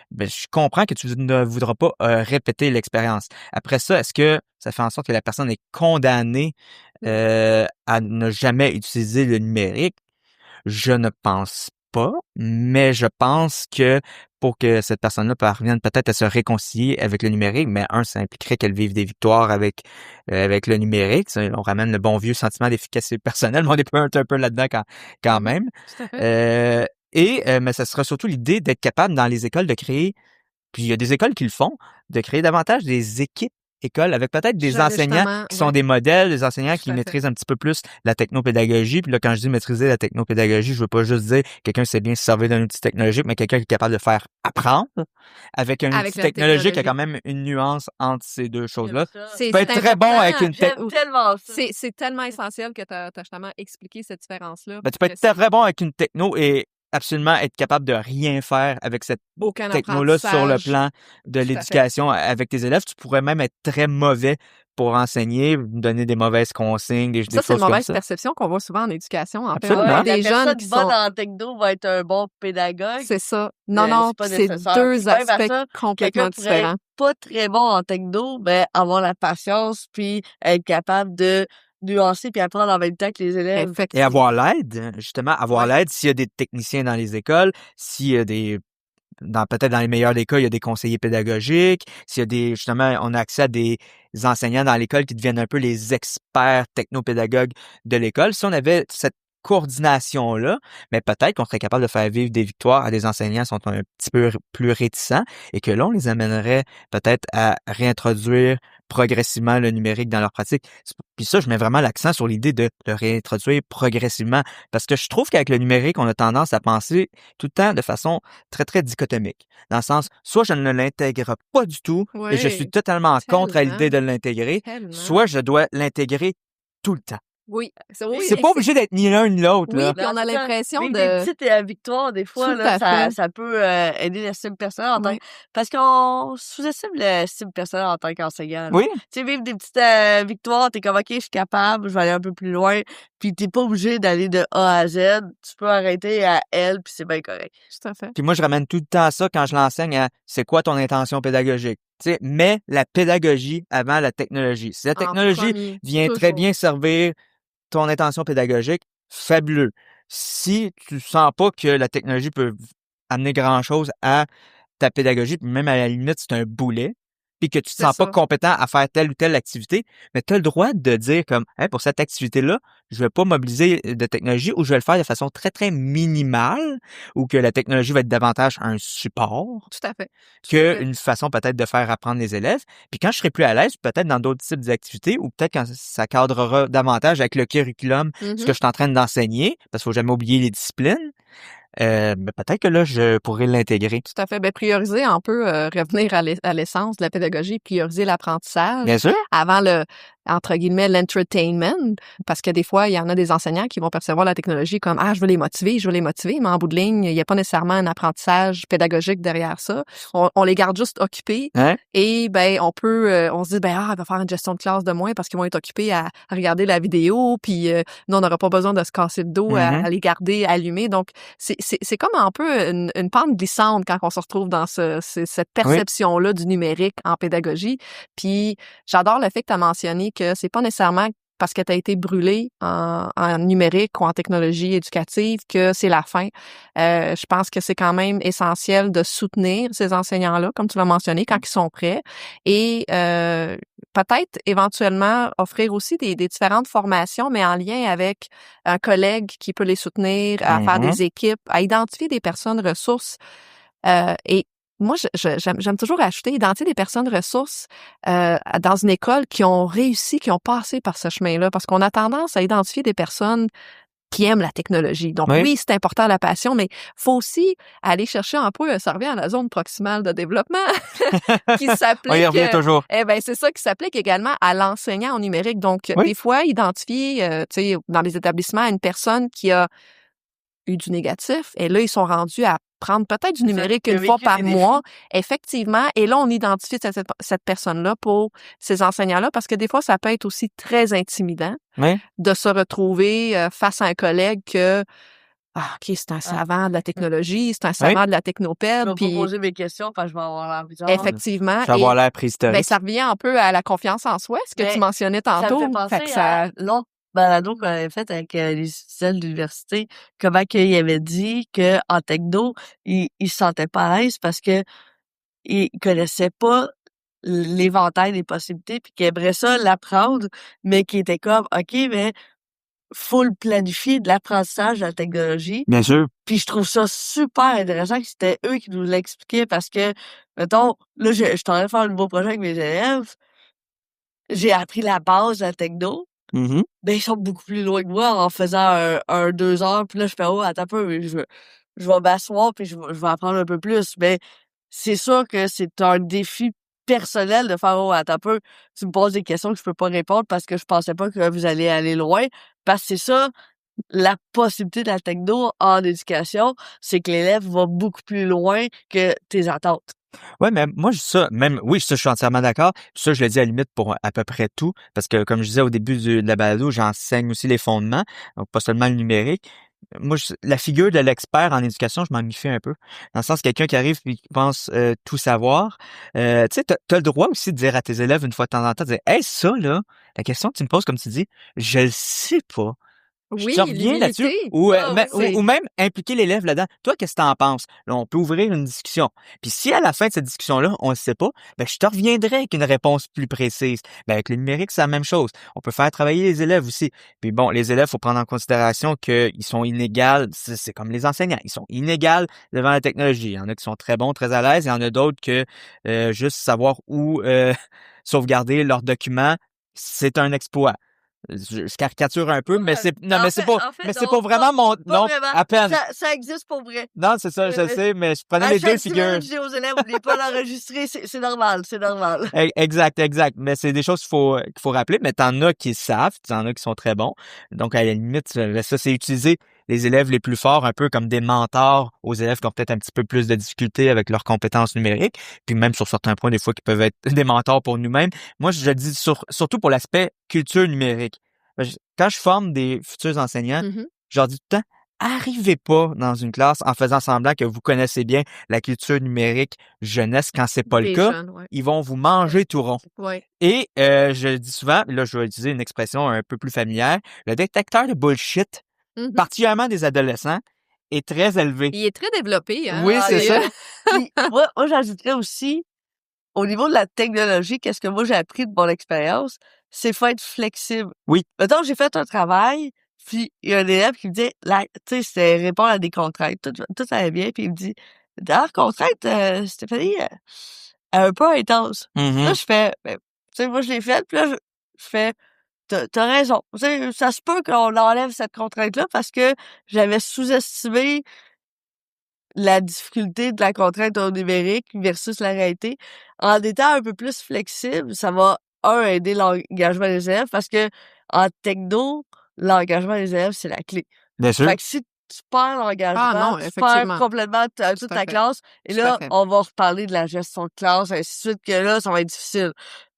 ben, je comprends que tu ne voudras pas répéter l'expérience. Après ça, est-ce que ça fait en sorte que la personne est condamnée à ne jamais utiliser le numérique? Je ne pense pas, mais je pense que pour que cette personne-là parvienne peut-être à se réconcilier avec le numérique, mais ça impliquerait qu'elle vive des victoires avec le numérique. On ramène le bon vieux sentiment d'efficacité personnelle, mais on est un peu là-dedans quand même. Tout à fait. Mais ça sera surtout l'idée d'être capable dans les écoles de créer, puis il y a des écoles qui le font, de créer davantage des équipes écoles avec peut-être des enseignants qui sont des modèles, des enseignants qui maîtrisent un petit peu plus la technopédagogie. Puis là, quand je dis maîtriser la technopédagogie, je veux pas juste dire quelqu'un sait bien se servir d'un outil technologique, mais quelqu'un qui est capable de faire apprendre avec un outil technologique. Il y a quand même une nuance entre ces deux choses-là. Tu peux être très bon avec une C'est tellement essentiel que tu as justement expliqué cette différence-là. Ben, tu peux être très bon avec une techno et absolument être capable de rien faire avec cette techno-là sur le plan de l'éducation avec tes élèves. Tu pourrais même être très mauvais pour enseigner, me donner des mauvaises consignes, des Ça, c'est une choses comme mauvaise ça. perception qu'on voit souvent en éducation. En fait, Absolument. on voit Ouais, des la jeunes personne qui bonne sont... en techno va être un bon pédagogue. C'est ça. Non, non, C'est pas puis c'est nécessaire. deux Puis même à aspects ça, complètement quelqu'un pourrait différents. être pas très bon en techno, mais avoir la patience puis être capable de nuancer puis apprendre en même temps que les élèves. Et Effectivement. avoir l'aide, justement, avoir Ouais. l'aide s'il y a des techniciens dans les écoles, s'il y a peut-être dans les meilleurs des cas, il y a des conseillers pédagogiques, s'il y a justement, on a accès à des enseignants dans l'école qui deviennent un peu les experts technopédagogues de l'école. Si on avait cette coordination-là, mais peut-être qu'on serait capable de faire vivre des victoires à des enseignants qui sont un petit peu plus réticents et que là, on les amènerait peut-être à réintroduire progressivement le numérique dans leur pratique. Puis ça, je mets vraiment l'accent sur l'idée de le réintroduire progressivement parce que je trouve qu'avec le numérique, on a tendance à penser tout le temps de façon très, très dichotomique. Dans le sens, soit je ne l'intègre pas du tout et je suis Oui, totalement contre à l'idée de tellement, l'intégrer, tellement. soit je dois l'intégrer tout le temps. Oui, oui, C'est pas obligé d'être ni l'un ni l'autre, oui, là. puis on a C'est ça. l'impression Vivre de... des petites victoires, des fois, Tout là, à fait. ça peut aider l'estime personnelle en tant Oui. parce qu'on sous-estime l'estime personnelle en tant qu'enseignant. Là. Oui, Tu sais, vivre des petites victoires, t'es comme OK, je suis capable, je vais aller un peu plus loin, puis t'es pas obligé d'aller de A à Z. Tu peux arrêter à L, puis c'est bien correct. Tout à fait. puis moi, je ramène tout le temps ça quand je l'enseigne à c'est quoi ton intention pédagogique. Tu sais, mets la pédagogie avant la technologie. Si la En technologie premier, vient très toujours. bien servir ton intention pédagogique, fabuleux. Si tu sens pas que la technologie peut amener grand-chose à ta pédagogie, puis même à la limite, c'est un boulet, puis que tu te C'est sens pas ça. compétent à faire telle ou telle activité, mais tu as le droit de dire comme hey, pour cette activité-là, je vais pas mobiliser de technologie ou je vais le faire de façon très, très minimale ou que la technologie va être davantage un support Tout à fait. Tout à fait. qu'une façon peut-être de faire apprendre les élèves. Puis quand je serai plus à l'aise, peut-être dans d'autres types d'activités ou peut-être quand ça cadrera davantage avec le curriculum, ce que Mhm. je suis en train d'enseigner, parce qu'il faut jamais oublier les disciplines, ben peut-être que là, je pourrais l'intégrer. Tout à fait. Ben, prioriser, on peut revenir à l'essence de la pédagogie, prioriser l'apprentissage Bien sûr. avant entre guillemets, l'entertainment, parce que des fois, il y en a des enseignants qui vont percevoir la technologie comme « Ah, je veux les motiver, mais en bout de ligne, il n'y a pas nécessairement un apprentissage pédagogique derrière ça. On les garde juste occupés Hein? et ben on se dit « Ben, elle va faire une gestion de classe de moins parce qu'ils vont être occupés à regarder la vidéo, puis nous, on n'aura pas besoin de se casser le dos à les garder allumés. » Donc, c'est comme un peu une pente glissante quand on se retrouve dans cette perception-là du numérique en pédagogie. Puis, j'adore le fait que tu as mentionné que c'est pas nécessairement parce que tu as été brûlé en numérique ou en technologie éducative que c'est la fin. Je pense que c'est quand même essentiel de soutenir ces enseignants-là, comme tu l'as mentionné, quand ils sont prêts. Et peut-être éventuellement offrir aussi des différentes formations, mais en lien avec un collègue qui peut les soutenir, à faire des équipes, à identifier des personnes ressources. Et moi, j'aime toujours ajouter, identifier des personnes ressources dans une école qui ont réussi, qui ont passé par ce chemin-là, parce qu'on a tendance à identifier des personnes qui aiment la technologie. Donc oui, c'est important la passion, mais faut aussi aller chercher un peu un servir à la zone proximale de développement qui s'applique. On y revient toujours. Eh ben c'est ça qui s'applique également à l'enseignant en numérique. Donc des fois, identifier, tu sais, dans les établissements, une personne qui a eu du négatif, et là, ils sont rendus à prendre peut-être du numérique une fois par mois, effectivement, et là, on identifie cette personne-là pour ces enseignants-là, parce que des fois, ça peut être aussi très intimidant de se retrouver face à un collègue que OK, c'est un savant de la technologie, c'est un savant de la technopède. Je vais pas poser mes questions parce que je vais avoir l'air bizarre. Effectivement. Je vais avoir l'air préhistorique. Ben, ça revient un peu à la confiance en soi, ce que tu mentionnais tantôt. Ça me fait penser à l'autre balado qu'on avait fait avec les étudiants de l'université, comment qu'il avait dit qu'en techno, il se sentait pas à l'aise parce que il connaissait pas l'éventail des possibilités puis qu'il aimerait ça l'apprendre, mais qui était comme OK, mais faut le planifier de l'apprentissage de la technologie. Bien sûr. Puis je trouve ça super intéressant que c'était eux qui nous l'expliquaient parce que, mettons, là, je suis en train de faire un nouveau projet avec mes élèves. J'ai appris la base de la techno. Mm-hmm. Ben, ils sont beaucoup plus loin que moi en faisant un 2 heures. Puis là, je fais, oh, attends un peu, je vais m'asseoir puis je vais apprendre un peu plus. Mais c'est sûr que c'est un défi personnel de faire, oh, attends un peu, tu me poses des questions que je peux pas répondre parce que je pensais pas que vous allez aller loin. Parce que c'est ça, la possibilité de la techno en éducation, c'est que l'élève va beaucoup plus loin que tes attentes. Ouais, mais moi, oui, ça, je suis entièrement d'accord. Ça, je le dis à la limite pour à peu près tout, parce que comme je disais au début de la balado, j'enseigne aussi les fondements, donc pas seulement le numérique. Moi, la figure de l'expert en éducation, je m'en méfie un peu. Dans le sens, quelqu'un qui arrive et qui pense tout savoir. Tu sais, t'as le droit aussi de dire à tes élèves une fois de temps en temps, de dire, hey, ça, là, la question que tu me poses, comme tu dis, je le sais pas. Je Oui, te reviens là-dessus l'humilité. ou, Ah oui, c'est ou même impliquer l'élève là-dedans. Toi, qu'est-ce que t'en penses? Là, on peut ouvrir une discussion. Puis si à la fin de cette discussion-là, on ne sait pas, ben je te reviendrai avec une réponse plus précise. Ben avec le numérique, c'est la même chose. On peut faire travailler les élèves aussi. Puis bon, les élèves, faut prendre en considération qu'ils sont inégaux. C'est comme les enseignants. Ils sont inégaux devant la technologie. Il y en a qui sont très bons, très à l'aise. Il y en a d'autres que juste savoir où sauvegarder leurs documents, c'est un exploit. Je caricature un peu, mais ouais. c'est non, En fait, mais c'est non, pas vraiment mon pas non, vraiment. à peine. Ça existe pour vrai. Non, c'est ça, je Euh, sais, mais je prenais À les deux chaque semaine, figures. je dis aux élèves, n'oubliez pas d'enregistrer, c'est normal, c'est normal. Exact. Mais c'est des choses qu'il faut rappeler, mais t'en as qui savent, t'en as qui sont très bons. Donc, à la limite, ça, c'est utiliser les élèves les plus forts un peu comme des mentors aux élèves qui ont peut-être un petit peu plus de difficultés avec leurs compétences numériques. Puis même sur certains points, des fois, qui peuvent être des mentors pour nous-mêmes. Moi, je dis surtout pour l'aspect culture numérique. Quand je forme des futurs enseignants, Mhm. je leur dis tout le temps, arrivez pas dans une classe en faisant semblant que vous connaissez bien la culture numérique jeunesse quand c'est pas le Des cas. jeunes, ouais. Ils vont vous manger tout rond. Ouais. Et je dis souvent, là je vais utiliser une expression un peu plus familière, le détecteur de bullshit, Mhm. particulièrement des adolescents, est très élevé. Il est très développé, hein. Oui, c'est ça. Puis, moi, j'ajouterais aussi, au niveau de la technologie, qu'est-ce que moi j'ai appris de mon expérience, c'est faut être flexible. Oui. Mettons, j'ai fait un travail, puis il y a un élève qui me dit, tu sais, c'était répondre à des contraintes, tout allait bien, puis il me dit, d'ailleurs, contrainte, Stéphanie, un peu intense. Là, Mhm. je fais, ben, tu sais, moi, je l'ai fait, puis là, je fais, t'as raison. Tu sais, ça se peut qu'on enlève cette contrainte-là parce que j'avais sous-estimé la difficulté de la contrainte au numérique versus la réalité. En étant un peu plus flexible, ça va, aider l'engagement des élèves parce que en techno, l'engagement des élèves, c'est la clé. Bien sûr. Fait que si tu perds Ah l'engagement, non, tu perds effectivement. complètement Tout toute à ta fait. classe. Et Tout à là, fait. on va reparler de la gestion de classe, ainsi de suite, que là, ça va être difficile.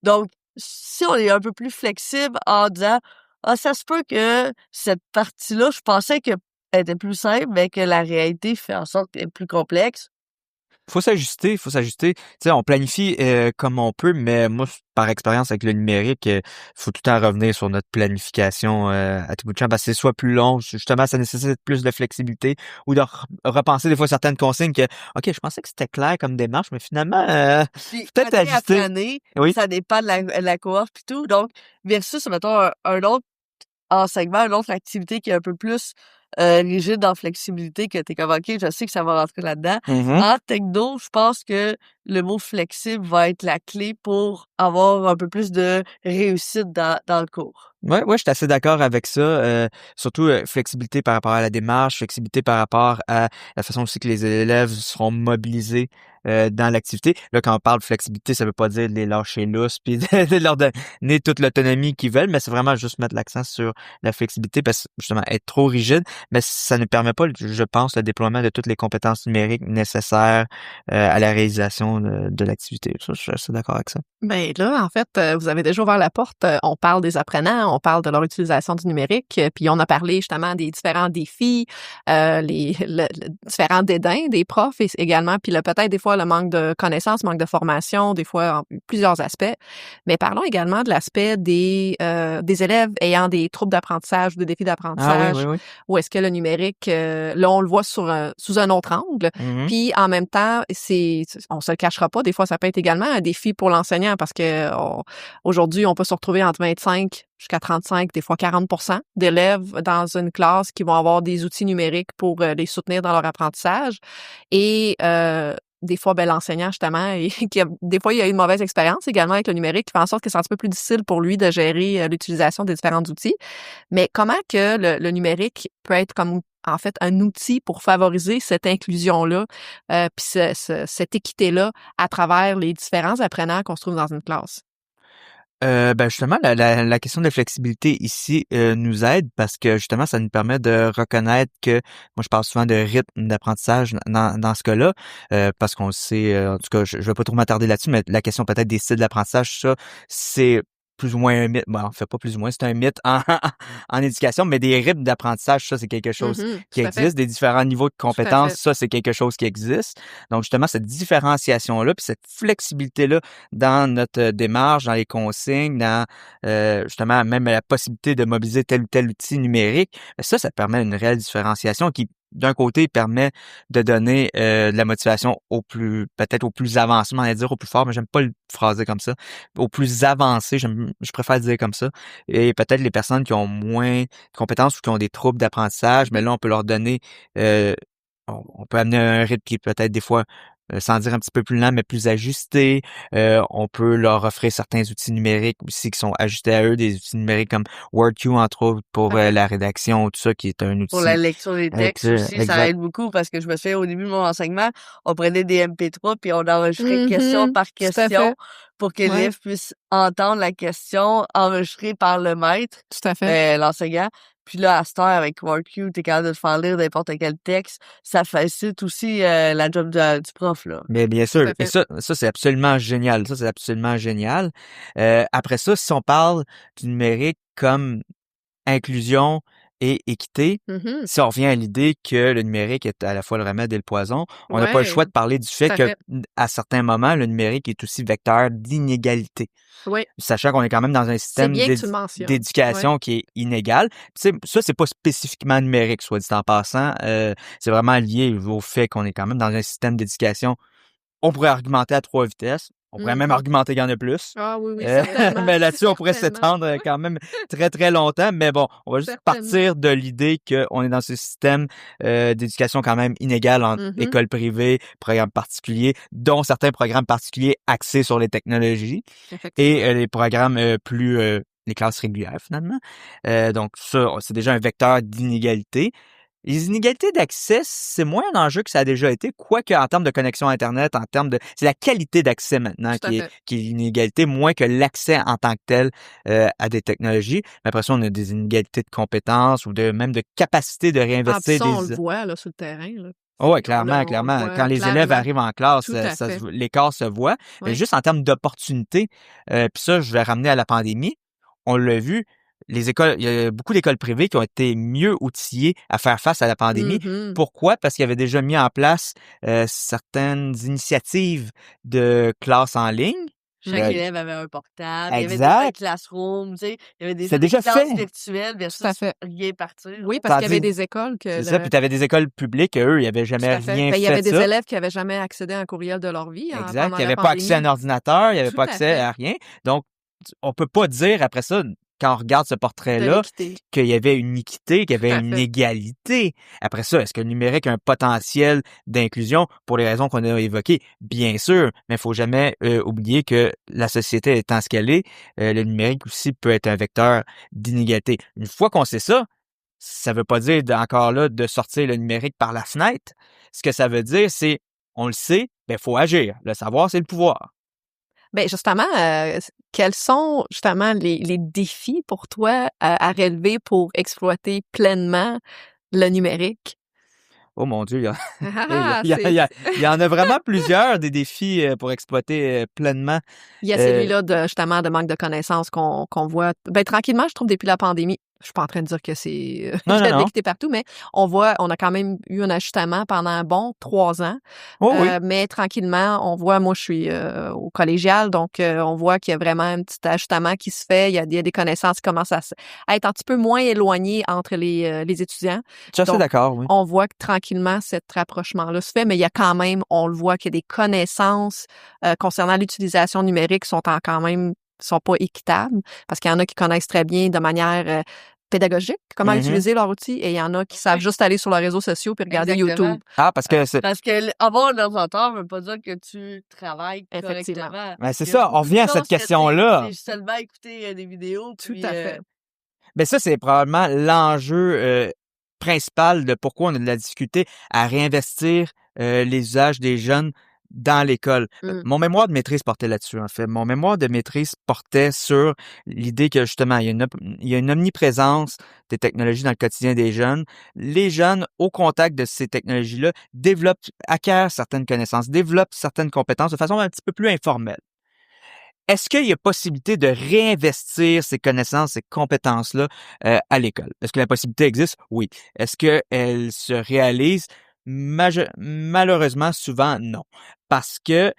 Donc, si on est un peu plus flexible en disant, ah, ça se peut que cette partie-là, je pensais que elle était plus simple, mais que la réalité fait en sorte qu'elle est plus complexe. Faut s'ajuster. Tu sais, on planifie comme on peut, mais moi, par expérience avec le numérique, faut tout le temps revenir sur notre planification à tout bout de champ, parce que c'est soit plus long, justement, ça nécessite plus de flexibilité, ou de repenser des fois certaines consignes que, OK, je pensais que c'était clair comme démarche, mais finalement, Puis peut-être année après ajuster. année, Oui. ça dépend de la cohorte puis tout. Donc, versus, mettons, un autre enseignement, une autre activité qui est un peu plus rigide en flexibilité, que t'es comme, OK, je sais que ça va rentrer là-dedans. Mhm. En techno, je pense que le mot flexible va être la clé pour avoir un peu plus de réussite dans le cours. Ouais, je suis assez d'accord avec ça. Surtout flexibilité par rapport à la démarche, flexibilité par rapport à la façon aussi que les élèves seront mobilisés dans l'activité. Là, quand on parle de flexibilité, ça veut pas dire de les lâcher lousse puis de leur donner toute l'autonomie qu'ils veulent, mais c'est vraiment juste mettre l'accent sur la flexibilité parce que justement être trop rigide, mais ça ne permet pas, je pense, le déploiement de toutes les compétences numériques nécessaires à la réalisation de l'activité. Ça, je suis assez d'accord avec ça. Ben là, en fait, vous avez déjà ouvert la porte. On parle des apprenants, on parle de leur utilisation du numérique, puis on a parlé justement des différents défis, le différents dédains des profs également, puis peut-être des fois le manque de connaissances, manque de formation, des fois plusieurs aspects. Mais parlons également de l'aspect des élèves ayant des troubles d'apprentissage ou des défis Ah d'apprentissage. oui. Où est-ce que le numérique, là, on le voit sous un autre angle. Mhm. Puis en même temps, on se le cachera pas, des fois ça peut être également un défi pour l'enseignant parce que aujourd'hui, on peut se retrouver entre 25 jusqu'à 35, des fois 40% d'élèves dans une classe qui vont avoir des outils numériques pour les soutenir dans leur apprentissage. Et des fois, l'enseignant, justement, des fois, il y a eu une mauvaise expérience également avec le numérique qui fait en sorte que c'est un petit peu plus difficile pour lui de gérer l'utilisation des différents outils. Mais comment que le numérique peut être comme en fait un outil pour favoriser cette inclusion-là, puis cette équité-là à travers les différents apprenants qu'on se trouve dans une classe? Justement, la question de flexibilité ici nous aide parce que justement, ça nous permet de reconnaître que, moi je parle souvent de rythme d'apprentissage dans ce cas-là, parce qu'on sait, en tout cas, je vais pas trop m'attarder là-dessus, mais la question peut-être des styles d'apprentissage, ça, c'est plus ou moins un mythe. Bon, en fait, pas plus ou moins, c'est un mythe en éducation, mais des rythmes d'apprentissage, ça, c'est quelque chose qui Tout à fait. existe. Des différents niveaux de Tout à compétences, fait. ça, c'est quelque chose qui existe. Donc, justement, cette différenciation-là, puis cette flexibilité-là dans notre démarche, dans les consignes, dans justement même la possibilité de mobiliser tel ou tel outil numérique, ça permet une réelle différenciation qui, d'un côté, permet de donner de la motivation peut-être au plus avancé, on va dire au plus fort, mais j'aime pas le phraser comme ça, au plus avancé, je préfère dire comme ça, et peut-être les personnes qui ont moins de compétences ou qui ont des troubles d'apprentissage, mais là, on peut leur donner, euh, on peut amener un rythme qui est peut-être des fois sans dire un petit peu plus lent, mais plus ajusté. On peut leur offrir certains outils numériques aussi qui sont ajustés à eux, des outils numériques comme WordQ, entre autres, pour la rédaction, tout ça, qui est un Pour la outil. lecture des textes aussi, ça aide beaucoup parce que je me souviens au début de mon enseignement, on prenait des MP3 puis on enregistrait question par Tout à question fait. pour que Ouais. l'élève puisse entendre la question enregistrée par le maître, Tout à fait. l'enseignant. Puis là, à cette heure, avec WordQ, t'es capable de te faire lire n'importe quel texte. Ça facilite aussi la job du prof, là. Mais bien Tout à sûr. Et fait. ça, c'est absolument génial. Ça, c'est absolument génial. Après ça, si on parle du numérique comme inclusion et équité, Mhm. si on revient à l'idée que le numérique est à la fois le remède et le poison, on n'a pas le Ouais, choix de parler du fait tout à que, fait. à certains moments, le numérique est aussi vecteur d'inégalité. Oui, Sachant qu'on est quand même dans un c'est système bien que tu le mentionnes. Ouais. d'éducation qui est inégal. Tu sais, ça, c'est pas spécifiquement numérique, soit dit en passant. C'est vraiment lié au fait qu'on est quand même dans un système d'éducation. On pourrait argumenter à 3 vitesses. On pourrait même Mhm. argumenter qu'il y en a plus. Ah oui, certainement. Mais là-dessus, on pourrait Certainement. s'étendre quand même très, très longtemps. Mais bon, on va juste Certainement. partir de l'idée qu'on est dans ce système d'éducation quand même inégal entre Mhm. écoles privées, programmes particuliers, dont certains programmes particuliers axés sur les technologies, Effectivement. et les programmes les classes régulières, finalement. Donc ça, c'est déjà un vecteur d'inégalité. Les inégalités d'accès, c'est moins un enjeu que ça a déjà été, quoique en termes de connexion Internet, c'est la qualité d'accès maintenant Tout à fait. qui est l'inégalité, moins que l'accès en tant que tel à des technologies. Mais après ça, on a des inégalités de compétences ou même de capacité de Ah, puis réinvestir ça, on le voit là, sur le terrain. Là. Oh, ouais, On le clairement. voit Quand les élèves clairement. arrivent en classe, Tout à fait. l'écart se voit. Mais Oui. juste en termes d'opportunités, puis ça, je vais ramener à la pandémie. On l'a vu, il y a beaucoup d'écoles privées qui ont été mieux outillées à faire face à la pandémie. Mhm. Pourquoi? Parce qu'ils avaient déjà mis en place certaines initiatives de classe en ligne. Chaque élève avait un portable. Il y avait déjà un Exact. classroom, tu sais. Il y avait C'est des déjà classes fait. virtuelles Tout à versus fait. rien partir. Oui, parce qu'il y avait Tandis- des écoles que... C'est ça, puis tu avais des écoles publiques, eux, ils n'avaient Tout jamais à fait. rien Ben, il y avait fait des ça. élèves qui n'avaient jamais accédé à un courriel de leur vie Exact. pendant Il n'y la avait pas accès à un pandémie. ordinateur, il n'y avait Tout pas à accès fait. à rien. Donc, on peut pas dire après ça, quand on regarde ce De portrait-là, l'équité. qu'il y avait une équité, qu'il y Tout avait à une fait. égalité. Après ça, est-ce que le numérique a un potentiel d'inclusion pour les raisons qu'on a évoquées? Bien sûr, mais il faut jamais oublier que la société étant ce qu'elle est, le numérique aussi peut être un vecteur d'inégalité. Une fois qu'on sait ça, ça veut pas dire encore là de sortir le numérique par la fenêtre. Ce que ça veut dire, c'est, on le sait, ben faut agir. Le savoir, c'est le pouvoir. Ben justement, quels sont justement les défis pour toi à relever pour exploiter pleinement le numérique? Oh mon Dieu, Ah, il y en a vraiment plusieurs des défis pour exploiter pleinement. il y a Euh, celui-là de justement de manque de connaissances qu'on voit. Ben tranquillement, je trouve depuis la pandémie. Je suis pas en train de dire que c'est Non, qu'il y non, a de non. l'équité partout, mais on a quand même eu un ajustement pendant un bon 3 ans. Oh oui. Mais tranquillement, on voit, moi je suis au collégial, donc on voit qu'il y a vraiment un petit ajustement qui se fait. Il y a des connaissances qui commencent à être un petit peu moins éloignées entre les étudiants. Je suis assez Donc, d'accord, oui. On voit que tranquillement, cet rapprochement-là se fait, mais il y a quand même, on le voit, qu'il y a des connaissances concernant l'utilisation numérique sont pas équitables, parce qu'il y en a qui connaissent très bien de manière pédagogique comment Mhm. utiliser leur outil, et il y en a qui savent juste aller sur les réseaux sociaux puis regarder Exactement. YouTube. Ah, parce que c'est Parce que avoir un ordinateur veut pas dire que tu travailles Effectivement. correctement. ben, c'est Il y a ça, on beaucoup de revient à choses cette que question-là. c'est seulement écouter des vidéos. Tout puis, à fait. Ben ça, c'est probablement l'enjeu principal de pourquoi on a de la difficulté à réinvestir les usages des jeunes dans l'école. Mm. Mon mémoire de maîtrise portait là-dessus, en fait. Mon mémoire de maîtrise portait sur l'idée que, justement, il y a une omniprésence des technologies dans le quotidien des jeunes. Les jeunes, au contact de ces technologies-là, acquièrent certaines connaissances, développent certaines compétences de façon un petit peu plus informelle. Est-ce qu'il y a possibilité de réinvestir ces connaissances, ces compétences-là à l'école? Est-ce que la possibilité existe? Oui. Est-ce qu'elle se réalise? Malheureusement, souvent, non. Parce que,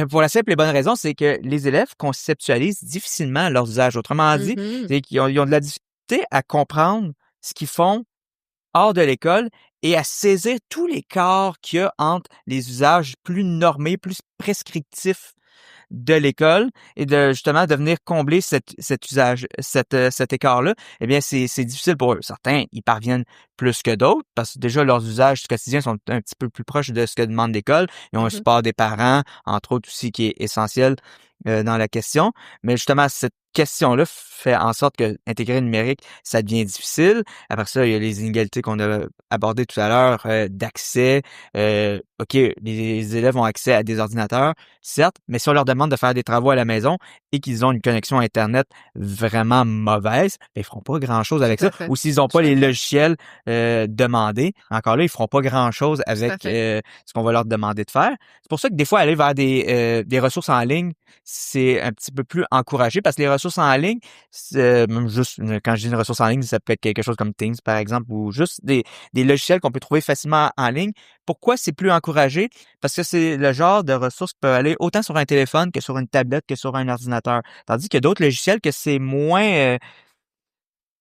pour la simple et bonne raison, c'est que les élèves conceptualisent difficilement leurs usages. Autrement dit, Mhm. c'est qu'ils ont de la difficulté à comprendre ce qu'ils font hors de l'école et à saisir tous les corps qu'il y a entre les usages plus normés, plus prescriptifs de l'école et de justement de venir combler cet écart-là, eh bien, c'est difficile pour eux. Certains y parviennent plus que d'autres parce que déjà leurs usages quotidiens sont un petit peu plus proches de ce que demande l'école. Ils ont un support des parents, entre autres aussi, qui est essentiel dans la question. Mais justement, cette question-là fait en sorte que intégrer le numérique, ça devient difficile. Après ça, il y a les inégalités qu'on a abordées tout à l'heure d'accès. OK, les élèves ont accès à des ordinateurs, certes, mais si on leur demande de faire des travaux à la maison et qu'ils ont une connexion Internet vraiment mauvaise, ben, ils feront pas grand-chose avec Tout à ça. fait. Ou s'ils n'ont pas les logiciels demandés, encore là, ils feront pas grand-chose avec ce qu'on va leur demander de faire. C'est pour ça que des fois, aller vers des ressources en ligne, c'est un petit peu plus encouragé parce que les ressources en ligne, même juste quand je dis une ressource en ligne, ça peut être quelque chose comme Teams, par exemple, ou juste des logiciels qu'on peut trouver facilement en ligne. Pourquoi c'est plus encouragé? Parce que c'est le genre de ressources qui peuvent aller autant sur un téléphone que sur une tablette que sur un ordinateur. Tandis qu'il y a d'autres logiciels que c'est moins,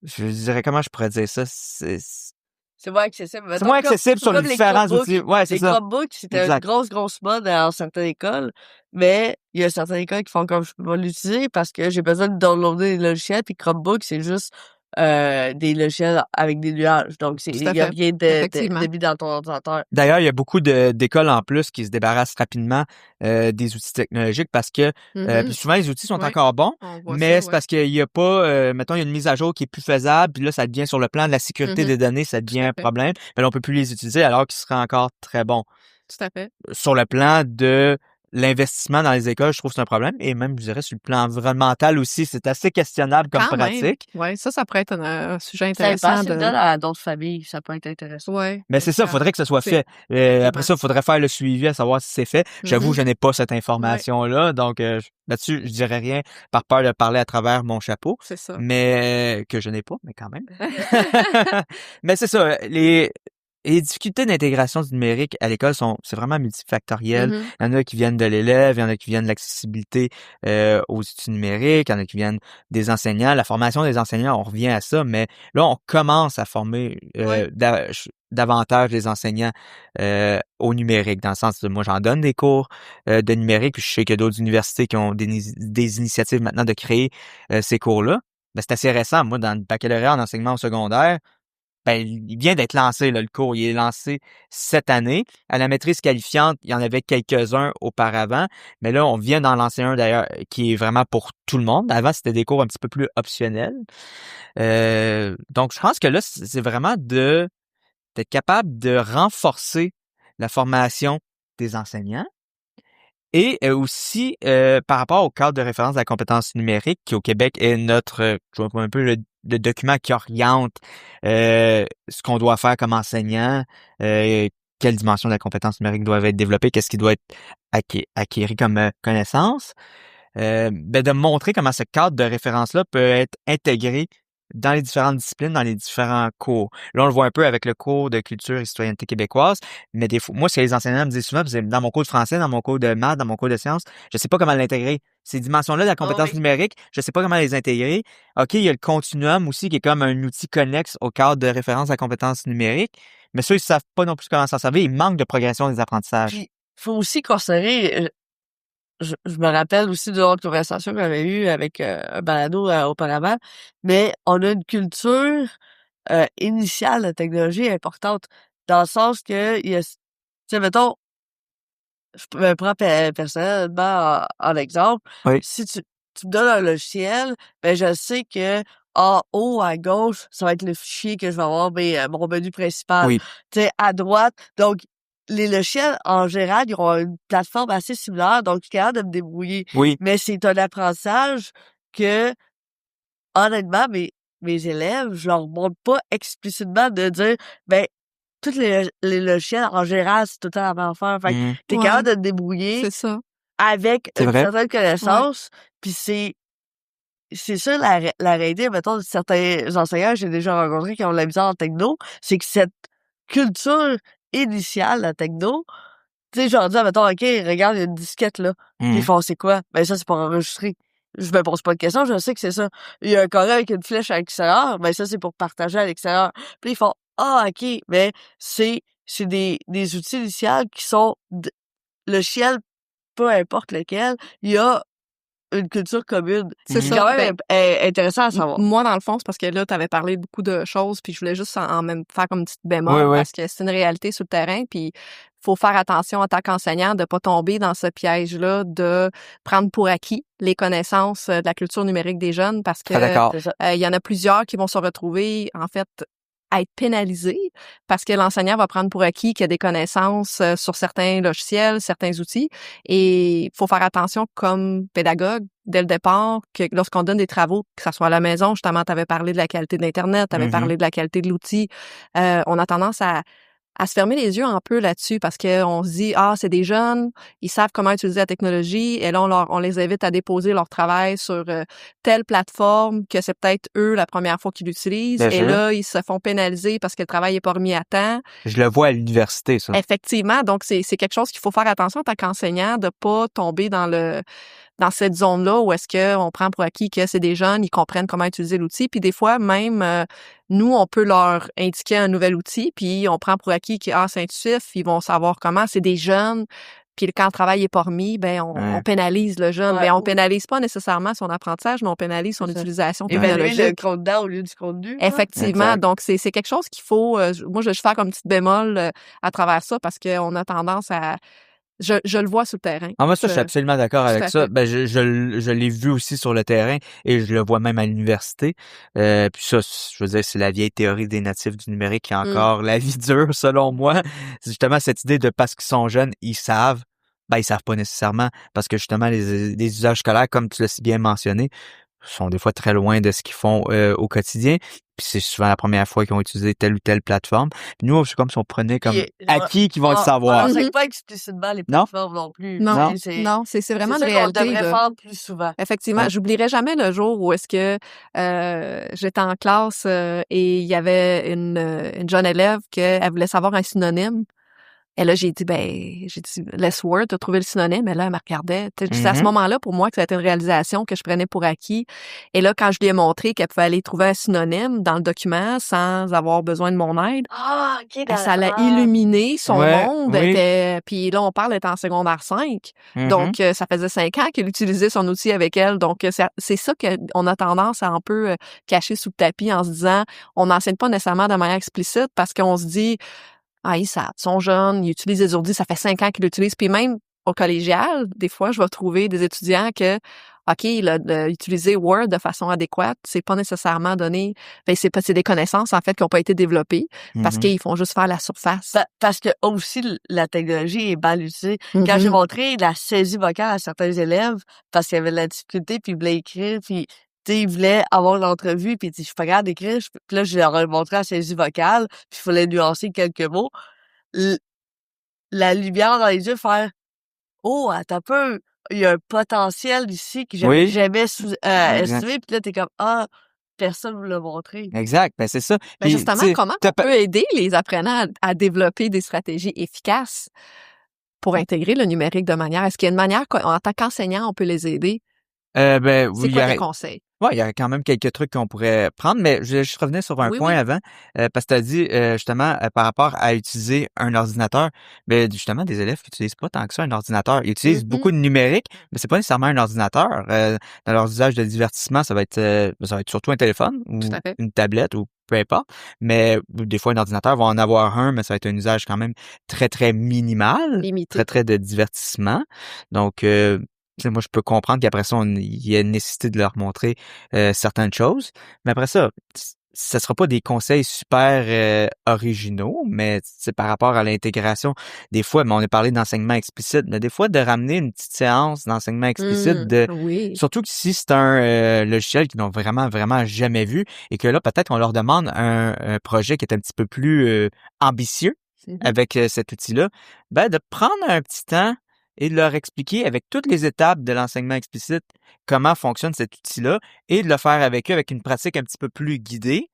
je dirais, comment je pourrais dire ça? C'est moins accessible. C'est moins accessible sur les différents outils. Ouais, c'est Les ça. Chromebooks, c'était une Exact. grosse mode dans certaines écoles, mais il y a certaines écoles qui font comme je peux pas l'utiliser parce que j'ai besoin de downloader des logiciels, puis Chromebook, c'est juste des logiciels avec des nuages. Donc, Tout il à y a fait. rien Effectivement. de mis dans ton ordinateur. D'ailleurs, il y a beaucoup d'écoles en plus qui se débarrassent rapidement des outils technologiques parce que Mhm. puis souvent les outils sont Ouais. encore bons, On voit mais ça, c'est ouais. parce qu'il y a pas, mettons, il y a une mise à jour qui est plus faisable, puis là, ça devient sur le plan de la sécurité Mhm. des données, ça devient à un fait. problème. Mais là, on peut plus les utiliser alors qu'ils seraient encore très bons. Tout à fait. Sur le plan de l'investissement dans les écoles, je trouve que c'est un problème. Et même, je dirais, sur le plan environnemental aussi, c'est assez questionnable comme Quand même. pratique. Ouais, ça pourrait être un sujet Ça dépend, intéressant si tu le donnes à d'autres familles, ça peut être intéressant. Ouais. Mais c'est ça, il faudrait que ce soit fait. Après ça, il faudrait faire le suivi à savoir si c'est fait. J'avoue, je n'ai pas cette information-là, donc là-dessus, je dirais rien par peur de parler à travers mon chapeau. C'est ça. Mais que je n'ai pas, mais quand même. Mais c'est ça, les difficultés d'intégration du numérique à l'école c'est vraiment multifactoriel. Mhm. Il y en a qui viennent de l'élève, il y en a qui viennent de l'accessibilité aux outils numériques, il y en a qui viennent des enseignants. La formation des enseignants, on revient à ça, mais là, on commence à former davantage les enseignants au numérique, dans le sens de moi, j'en donne des cours de numérique, puis je sais qu'il y a d'autres universités qui ont des initiatives maintenant de créer ces cours-là. Ben, c'est assez récent. Moi, dans le baccalauréat en enseignement au secondaire, ben, il vient d'être lancé, là, le cours. Il est lancé cette année. À la maîtrise qualifiante, il y en avait quelques-uns auparavant. Mais là, on vient d'en lancer un, d'ailleurs, qui est vraiment pour tout le monde. Avant, c'était des cours un petit peu plus optionnels. Donc, je pense que là, c'est vraiment d'être capable de renforcer la formation des enseignants. Et aussi, par rapport au cadre de référence de la compétence numérique, qui au Québec est notre, je vois un peu le document qui oriente ce qu'on doit faire comme enseignant, quelles dimensions de la compétence numérique doivent être développées, qu'est-ce qui doit être acquis comme connaissance, ben de montrer comment ce cadre de référence-là peut être intégré dans les différentes disciplines, dans les différents cours. Là, on le voit un peu avec le cours de culture et citoyenneté québécoise, mais des fois, moi, ce que les enseignants me disent souvent, c'est dans mon cours de français, dans mon cours de maths, dans mon cours de sciences, je sais pas comment l'intégrer. Ces dimensions-là de la compétence numérique, je sais pas comment les intégrer. OK, il y a le continuum aussi, qui est comme un outil connexe au cadre de référence à la compétence numérique, mais ceux, ils savent pas non plus comment s'en servir. Il manque de progression des apprentissages. Puis, faut aussi considérer, je me rappelle aussi d'une autre conversation qu'on avait eue avec un balado auparavant, mais on a une culture initiale de technologie importante, dans le sens que il y a, tu sais, mettons, je me prends personnellement en exemple, Oui. si tu me donnes un logiciel, ben je sais que en haut à gauche, ça va être le fichier que je vais avoir, mon menu principal. Oui. Tu sais, à droite, donc les logiciels, en général, ils ont une plateforme assez similaire, donc je suis capable de me débrouiller. Oui. Mais c'est un apprentissage que, honnêtement, mes élèves, je leur montre pas explicitement de dire, ben, tous les logiciels, en général, c'est tout le temps la même affaire. Fait que t'es Ouais. capable de te débrouiller C'est ça. avec C'est une vrai. certaine connaissance, puis c'est ça la réalité, mettons, de certains enseignants que j'ai déjà rencontrés qui ont de la misère en techno, c'est que cette culture initiale, la techno, tu sais, genre, dis, mettons, OK, regarde, il y a une disquette, là. Puis ils font, c'est quoi? Ben, ça, c'est pour enregistrer. Je me pose pas de questions, je sais que c'est ça. Il y a un carré avec une flèche à l'extérieur, ben, ça, c'est pour partager à l'extérieur. Puis ils font, ah, OK, mais c'est des outils initiales qui sont, le ciel, peu importe lequel, il y a une culture commune. C'est C'est ça. quand même intéressant à savoir. Moi, dans le fond, c'est parce que là, tu avais parlé beaucoup de choses, puis je voulais juste en même faire comme une petite bémol, Oui, oui. parce que c'est une réalité sur le terrain, puis faut faire attention en tant qu'enseignant de pas tomber dans ce piège-là de prendre pour acquis les connaissances de la culture numérique des jeunes, parce que Très d'accord. C'est ça. il y en a plusieurs qui vont se retrouver, en fait, à être pénalisés parce que l'enseignant va prendre pour acquis qu'il y a des connaissances sur certains logiciels, certains outils. Et il faut faire attention comme pédagogue dès le départ que lorsqu'on donne des travaux, que ça soit à la maison, justement, tu avais parlé de la qualité de l'Internet, tu avais parlé de la qualité de l'outil, on a tendance à se fermer les yeux un peu là-dessus parce qu'on se dit, ah, c'est des jeunes, ils savent comment utiliser la technologie et là, on les invite à déposer leur travail sur telle plateforme que c'est peut-être eux la première fois qu'ils l'utilisent Bien et sûr. là, ils se font pénaliser parce que le travail est pas remis à temps. Je le vois à l'université, ça. Effectivement, donc c'est quelque chose qu'il faut faire attention en tant qu'enseignant de pas tomber dans cette zone-là où est-ce que on prend pour acquis que c'est des jeunes, ils comprennent comment utiliser l'outil, puis des fois même nous on peut leur indiquer un nouvel outil, puis on prend pour acquis que c'est intuitif, ils vont savoir comment, c'est des jeunes. Puis quand le travail est pas remis, ben on pénalise le jeune. Ouais. Ben on pénalise pas nécessairement son apprentissage, mais on pénalise son C'est ça. utilisation Évaluer technologique. le contenu au lieu du contenu. Effectivement, Exact. donc c'est quelque chose qu'il faut. Moi, je vais faire comme petite bémol à travers ça parce qu'on a tendance à. Je le vois sur le terrain. Ah, moi, ça, je suis absolument d'accord tout avec à ça. fait. Ben, je l'ai vu aussi sur le terrain et je le vois même à l'université. Puis ça, je veux dire, c'est la vieille théorie des natifs du numérique qui a encore la vie dure, selon moi. C'est justement cette idée de parce qu'ils sont jeunes, ils savent. Ben, ils savent pas nécessairement parce que justement, les usages scolaires, comme tu l'as si bien mentionné, sont des fois très loin de ce qu'ils font au quotidien. Puis c'est souvent la première fois qu'ils ont utilisé telle ou telle plateforme. Puis nous, c'est comme si on prenait comme acquis qu'ils vont le savoir. On n'enseigne pas explicitement les Non. plateformes non plus. Non, Tu sais, non, c'est vraiment c'est une ça qu'on réalité. devrait faire plus souvent. Effectivement, Ouais. j'oublierai jamais le jour où est-ce que j'étais en classe et il y avait une jeune élève qu'elle voulait savoir un synonyme. Et là, j'ai dit, laisse Word, t'as trouvé le synonyme. Et là, elle me regardait. C'est à ce moment-là, pour moi, que ça a été une réalisation que je prenais pour acquis. Et là, quand je lui ai montré qu'elle pouvait aller trouver un synonyme dans le document sans avoir besoin de mon aide, Ah, OK, ça l'a illuminé son Ouais, monde. oui. Puis là, on parle d'être en secondaire 5. Mhm. Donc, ça faisait 5 ans qu'elle utilisait son outil avec elle. Donc, c'est ça qu'on a tendance à un peu cacher sous le tapis en se disant, on n'enseigne pas nécessairement de manière explicite parce qu'on se dit, ah, ils sont jeunes, ils utilisent les ordi, ça fait 5 ans qu'ils l'utilisent. Puis même au collégial, des fois, je vais trouver des étudiants que, OK, utiliser Word de façon adéquate, c'est pas nécessairement donné, c'est des connaissances, en fait, qui n'ont pas été développées parce qu'ils font juste faire la surface. Parce que aussi, la technologie est mal utilisée. Quand j'ai montré la saisie vocale à certains élèves, parce qu'il y avait de la difficulté, puis ils voulaient écrire, puis ils voulaient avoir l'entrevue, puis je suis pas capable d'écrire. Puis là, je leur ai montré la saisie vocale, puis il fallait nuancer quelques mots. La lumière dans les yeux, faire « Oh, attends un peu, il y a un potentiel ici que j'avais jamais estimé. » Puis là, t'es comme « Ah, personne me l'a montré. » Exact, ben c'est ça. Mais Puis, justement, tu sais, comment on peut aider les apprenants à développer des stratégies efficaces pour intégrer le numérique de manière... Est-ce qu'il y a une manière, en tant qu'enseignant, on peut les aider? ben, C'est oui, quoi tes conseils? Ouais, il y a quand même quelques trucs qu'on pourrait prendre, mais je vais juste revenir sur un point avant, parce que tu as dit justement par rapport à utiliser un ordinateur, ben justement des élèves qui utilisent pas tant que ça un ordinateur, ils utilisent beaucoup de numérique, mais c'est pas nécessairement un ordinateur. Dans leur usage de divertissement, ça va être surtout un téléphone ou Tout à fait. une tablette ou peu importe, mais des fois un ordinateur va en avoir un, mais ça va être un usage quand même très très minimal, Limité. très très de divertissement. Donc tu sais, moi, je peux comprendre qu'après ça, il y a une nécessité de leur montrer certaines choses. Mais après ça, ça sera pas des conseils super originaux, mais c'est par rapport à l'intégration. Des fois, mais on a parlé d'enseignement explicite, mais des fois de ramener une petite séance d'enseignement explicite Oui. surtout que si c'est un logiciel qu'ils n'ont vraiment, vraiment jamais vu et que là, peut-être on leur demande un projet qui est un petit peu plus ambitieux avec cet outil-là, ben de prendre un petit temps et de leur expliquer avec toutes les étapes de l'enseignement explicite comment fonctionne cet outil-là et de le faire avec eux avec une pratique un petit peu plus guidée.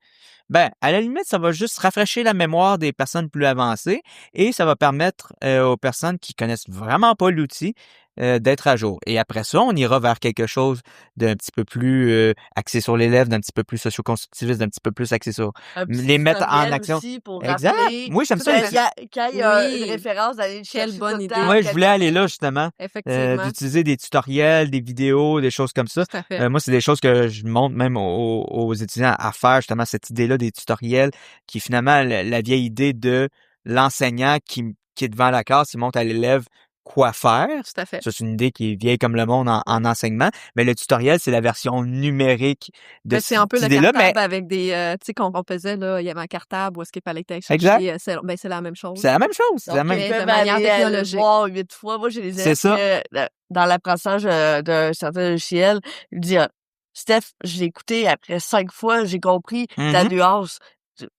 Ben, à la limite, ça va juste rafraîchir la mémoire des personnes plus avancées et ça va permettre aux personnes qui connaissent vraiment pas l'outil d'être à jour. Et après ça, on ira vers quelque chose d'un petit peu plus axé sur l'élève, d'un petit peu plus socio-constructiviste, d'un petit peu plus axé sur Un petit les mettre en tutoriel action. aussi pour Exact. rappeler. Moi, j'aime ça Quand aussi. il y a Oui. une référence, d'aller le Quelle chercher bonne tout le idée. temps, Ouais, je voulais aller là justement, Effectivement. d'utiliser des tutoriels, des vidéos, des choses comme ça. Tout à fait. Moi, c'est des choses que je montre même aux étudiants à faire, justement, cette idée-là des tutoriels, qui est finalement la vieille idée de l'enseignant qui est devant la classe, il montre à l'élève quoi faire. Tout à fait. Ça, c'est une idée qui est vieille comme le monde en enseignement. Mais le tutoriel, c'est la version numérique de C'est un peu cette le idée-là. cartable Mais avec des, tu sais, qu'on faisait, là, il y avait un cartable où est-ce qu'il fallait que tu ailles Exact. chercher. C'est la même chose. c'est la même chose. C'est la Donc, même... Mais ils de peuvent manière aller le technologique. voir 8 fois. Moi, j'ai des C'est élèves ça. que, dans l'apprentissage d'un certain logiciel, ils me disent, Steph, je l'ai écouté après 5 fois, j'ai compris ta Mhm. nuance.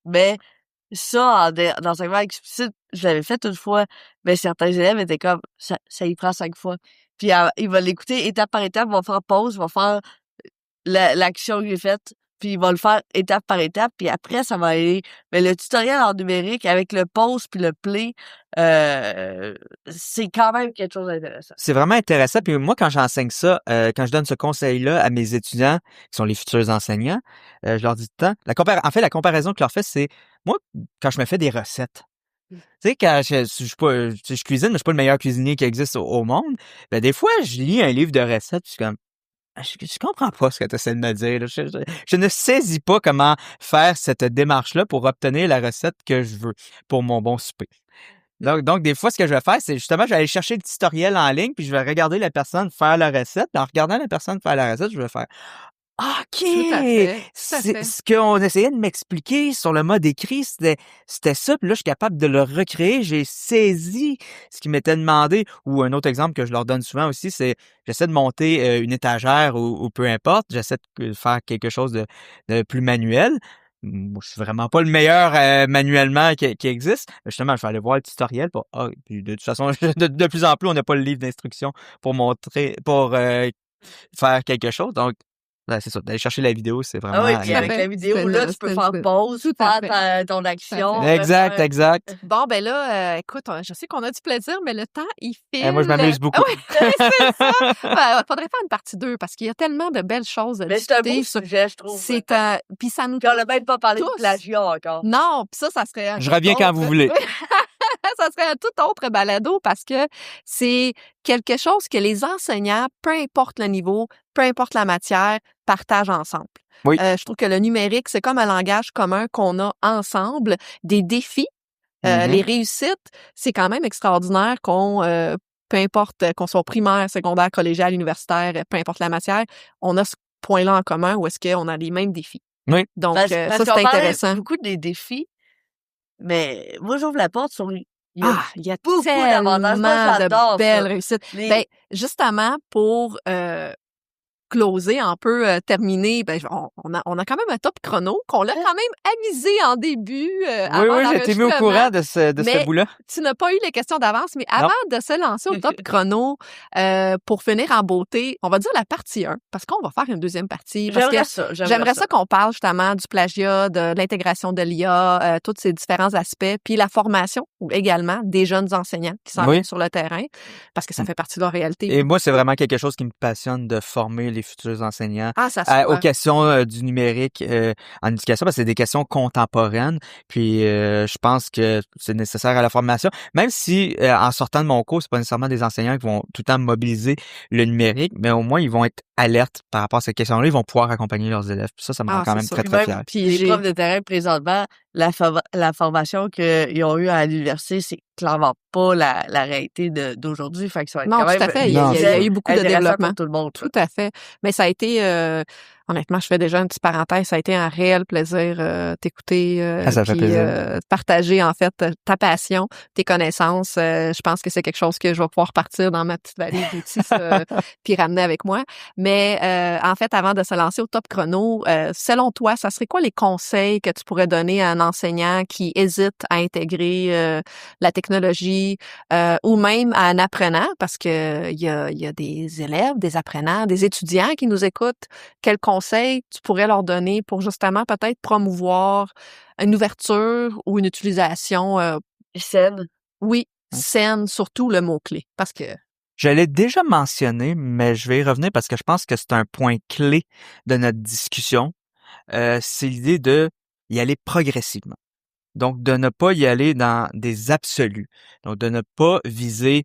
Mais ça, en enseignement explicite, je l'avais fait une fois, mais certains élèves étaient comme, ça y prend 5 fois. Puis ils vont l'écouter étape par étape, ils vont faire pause, ils vont faire l'action que j'ai faite, puis ils vont le faire étape par étape, puis après, ça va aller. Mais le tutoriel en numérique, avec le pause puis le play, c'est quand même quelque chose d'intéressant. C'est vraiment intéressant. Puis moi, quand j'enseigne ça, quand je donne ce conseil-là à mes étudiants, qui sont les futurs enseignants, je leur dis tout le temps, en fait, la comparaison que je leur fais, c'est, moi, quand je me fais des recettes, tu sais, quand je suis pas, tu sais, je cuisine, mais je suis pas le meilleur cuisinier qui existe au monde, ben, des fois, je lis un livre de recettes, puis je suis comme, je comprends pas ce que tu essaies de me dire, là. Je ne saisis pas comment faire cette démarche-là pour obtenir la recette que je veux pour mon bon souper. Donc, des fois, ce que je vais faire, c'est justement, je vais aller chercher le tutoriel en ligne, puis je vais regarder la personne faire la recette. Puis en regardant la personne faire la recette, je vais faire OK! Tout à fait. Tout à C'est fait. ce qu'on essayait de m'expliquer sur le mode écrit, c'était ça. Puis là, je suis capable de le recréer. J'ai saisi ce qui m'était demandé. Ou un autre exemple que je leur donne souvent aussi, c'est j'essaie de monter une étagère ou peu importe. J'essaie de faire quelque chose de plus manuel. Moi, je suis vraiment pas le meilleur manuellement qui existe. Justement, je vais aller voir le tutoriel puis de toute façon, de plus en plus, on n'a pas le livre d'instruction pour faire quelque chose. Donc, c'est ça. D'aller chercher la vidéo, c'est vraiment... Ah oui, puis avec fait. la vidéo, C'était là, le- tu peux c'était faire le- pause, Tout à faire ton action. Exact, faire- exact. Bon, ben là, écoute, je sais qu'on a du plaisir, mais le temps, il file. Moi, je m'amuse beaucoup. Oui, c'est ça. Faudrait faire une partie 2 parce qu'il y a tellement de belles choses à Mais c'est un beau discuter. sujet, je trouve. Puis ça nous Puis on n'a même pas parlé tous. de plagiat encore. Non, puis ça serait un Je tout reviens quand autre- vous voulez. Ça serait un tout autre balado parce que c'est quelque chose que les enseignants, peu importe le niveau, peu importe la matière, partagent ensemble. Oui. Je trouve que le numérique, c'est comme un langage commun qu'on a ensemble, des défis, Mhm. les réussites. C'est quand même extraordinaire peu importe qu'on soit au primaire, secondaire, collégial, universitaire, peu importe la matière, on a ce point-là en commun où est-ce qu'on a les mêmes défis. Oui. Donc, Parce ça, qu'on c'est parlait intéressant. beaucoup des défis, mais moi, j'ouvre la porte sur... Il y a Il y a beaucoup d'avantages. Moi, tellement j'adore de belles ça. réussites. Les- Ben, justement, pour closer, un peu terminer, ben, on a quand même un top chrono qu'on l'a quand même avisé en début. Avant Oui, j'ai été mis au l'enregistrement. courant de ce Mais bout-là. Tu n'as pas eu les questions d'avance, mais avant de se lancer au top chrono, pour finir en beauté, on va dire la partie 1, parce qu'on va faire une deuxième partie. Parce que j'aimerais ça qu'on parle justement du plagiat, de l'intégration de l'IA, tous ces différents aspects, puis la formation également des jeunes enseignants qui s'en viennent sur le terrain, parce que ça fait partie de leur réalité. Et moi, c'est vraiment quelque chose qui me passionne de former les futurs enseignants Ça se aux voit. questions du numérique en éducation, parce que c'est des questions contemporaines. Puis je pense que c'est nécessaire à la formation, même si en sortant de mon cours, c'est pas nécessairement des enseignants qui vont tout le temps mobiliser le numérique, mais au moins ils vont être alertes par rapport à ces questions-là, ils vont pouvoir accompagner leurs élèves. Puis ça me rend quand même c'est très, sûr. très fier. Puis les profs de terrain, présentement, la formation qu'ils ont eue à l'université, c'est clairement pas la réalité d'aujourd'hui. Fait que ça va être Non, quand tout à même fait. Il y a eu beaucoup de intéressant développement. pour tout le monde. Tout à fait. Mais ça a été honnêtement, je fais déjà une petite parenthèse. Ça a été un réel plaisir t'écouter Ça fait puis plaisir. partager en fait ta passion, tes connaissances. Je pense que c'est quelque chose que je vais pouvoir partir dans ma petite valise d'outils puis ramener avec moi. Mais en fait, avant de se lancer au top chrono, selon toi, ça serait quoi les conseils que tu pourrais donner à un enseignant qui hésite à intégrer la technologie ou même à un apprenant, parce que il y a des élèves, des apprenants, des étudiants qui nous écoutent. Quels conseils tu pourrais leur donner pour justement peut-être promouvoir une ouverture ou une utilisation, Saine. oui, Ouais. saine, surtout le mot-clé, parce que Je l'ai déjà mentionné, mais je vais y revenir parce que je pense que c'est un point clé de notre discussion. C'est l'idée de y aller progressivement. Donc, de ne pas y aller dans des absolus. Donc, de ne pas viser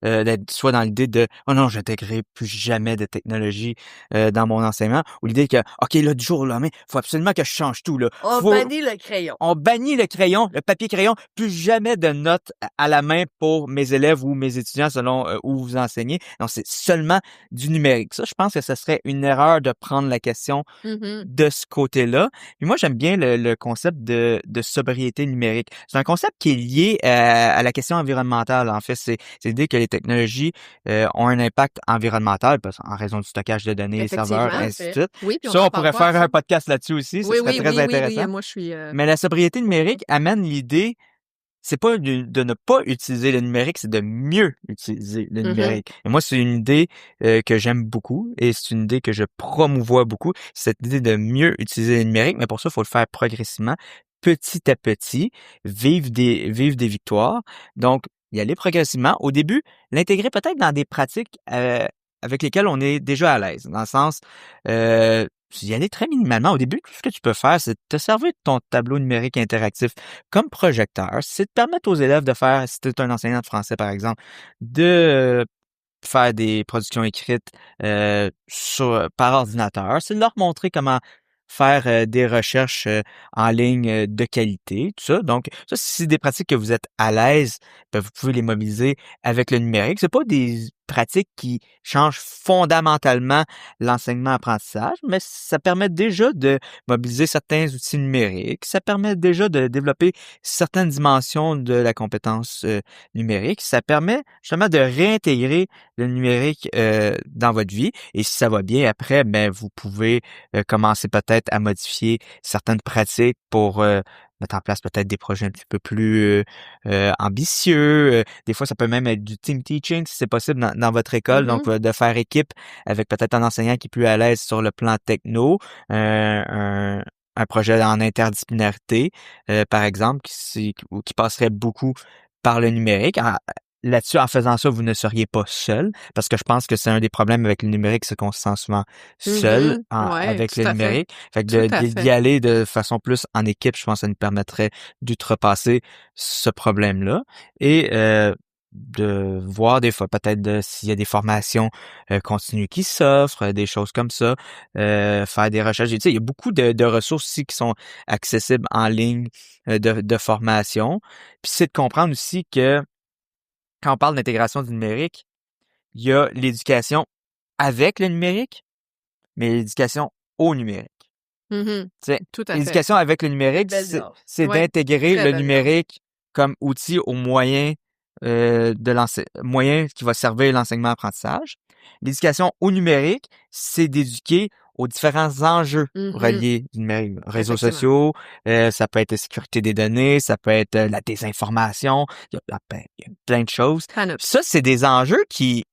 d'être soit dans l'idée de « Oh non, j'intégrerai plus jamais de technologie dans mon enseignement » ou l'idée que « OK, là, du jour au lendemain, faut absolument que je change tout. Là. On Faut, bannit le crayon. on bannit le crayon, le papier crayon, plus jamais de notes à la main pour mes élèves ou mes étudiants selon où vous enseignez. Non, c'est seulement du numérique. Ça, je pense que ce serait une erreur de prendre la question de ce côté-là. Puis moi, j'aime bien le concept de sobriété numérique. C'est un concept qui est lié à la question environnementale. En fait, c'est l'idée que les technologies ont un impact environnemental en raison du stockage de données, les serveurs, effectivement, ainsi de suite. oui, puis Ça, on pourrait faire un podcast là-dessus aussi. Ce Oui, serait oui, très oui, oui, intéressant. oui, moi je suis Mais la sobriété numérique amène l'idée, c'est pas de ne pas utiliser le numérique, c'est de mieux utiliser le numérique. Et moi, c'est une idée que j'aime beaucoup et c'est une idée que je promouvois beaucoup, cette idée de mieux utiliser le numérique, mais pour ça, il faut le faire progressivement, petit à petit, vivre des victoires. Donc, y aller progressivement. Au début, l'intégrer peut-être dans des pratiques avec lesquelles on est déjà à l'aise, dans le sens y aller très minimalement. Au début, tout ce que tu peux faire, c'est te servir de ton tableau numérique interactif comme projecteur. C'est de permettre aux élèves de faire, si tu es un enseignant de français, par exemple, de faire des productions écrites par ordinateur. C'est de leur montrer comment faire des recherches en ligne de qualité, tout ça. Donc, ça, c'est des pratiques que vous êtes à l'aise, ben, vous pouvez les mobiliser avec le numérique. C'est pas des pratiques qui changent fondamentalement l'enseignement-apprentissage, mais ça permet déjà de mobiliser certains outils numériques. Ça permet déjà de développer certaines dimensions de la compétence numérique. Ça permet justement de réintégrer le numérique dans votre vie. Et si ça va bien, après, ben vous pouvez commencer peut-être à modifier certaines pratiques pour mettre en place peut-être des projets un petit peu plus ambitieux. Des fois, ça peut même être du team teaching si c'est possible dans votre école. Donc, de faire équipe avec peut-être un enseignant qui est plus à l'aise sur le plan techno, un projet en interdisciplinarité, par exemple, qui passerait beaucoup par le numérique. Là-dessus, en faisant ça, vous ne seriez pas seul, parce que je pense que c'est un des problèmes avec le numérique, c'est qu'on se sent souvent seul Ouais, avec tout le à fait. numérique. Fait Tout que à d'y fait. aller de façon plus en équipe, je pense que ça nous permettrait d'outrepasser ce problème-là et de voir des fois peut-être s'il y a des formations continues qui s'offrent, des choses comme ça, faire des recherches. Tu sais, il y a beaucoup de ressources aussi qui sont accessibles en ligne de formation. Puis c'est de comprendre aussi que quand on parle d'intégration du numérique, il y a l'éducation avec le numérique, mais l'éducation au numérique. Tu sais, Tout à fait. l'éducation avec le numérique, Belle nuance. c'est Ouais, d'intégrer très le belle numérique comme outil au moyen moyen qui va servir l'enseignement-apprentissage. L'éducation au numérique, c'est d'éduquer aux différents enjeux reliés au numérique. Réseaux Effectivement. sociaux, ça peut être la sécurité des données, ça peut être la désinformation, il y a plein de choses. Panoplie. Ça, c'est des enjeux qui,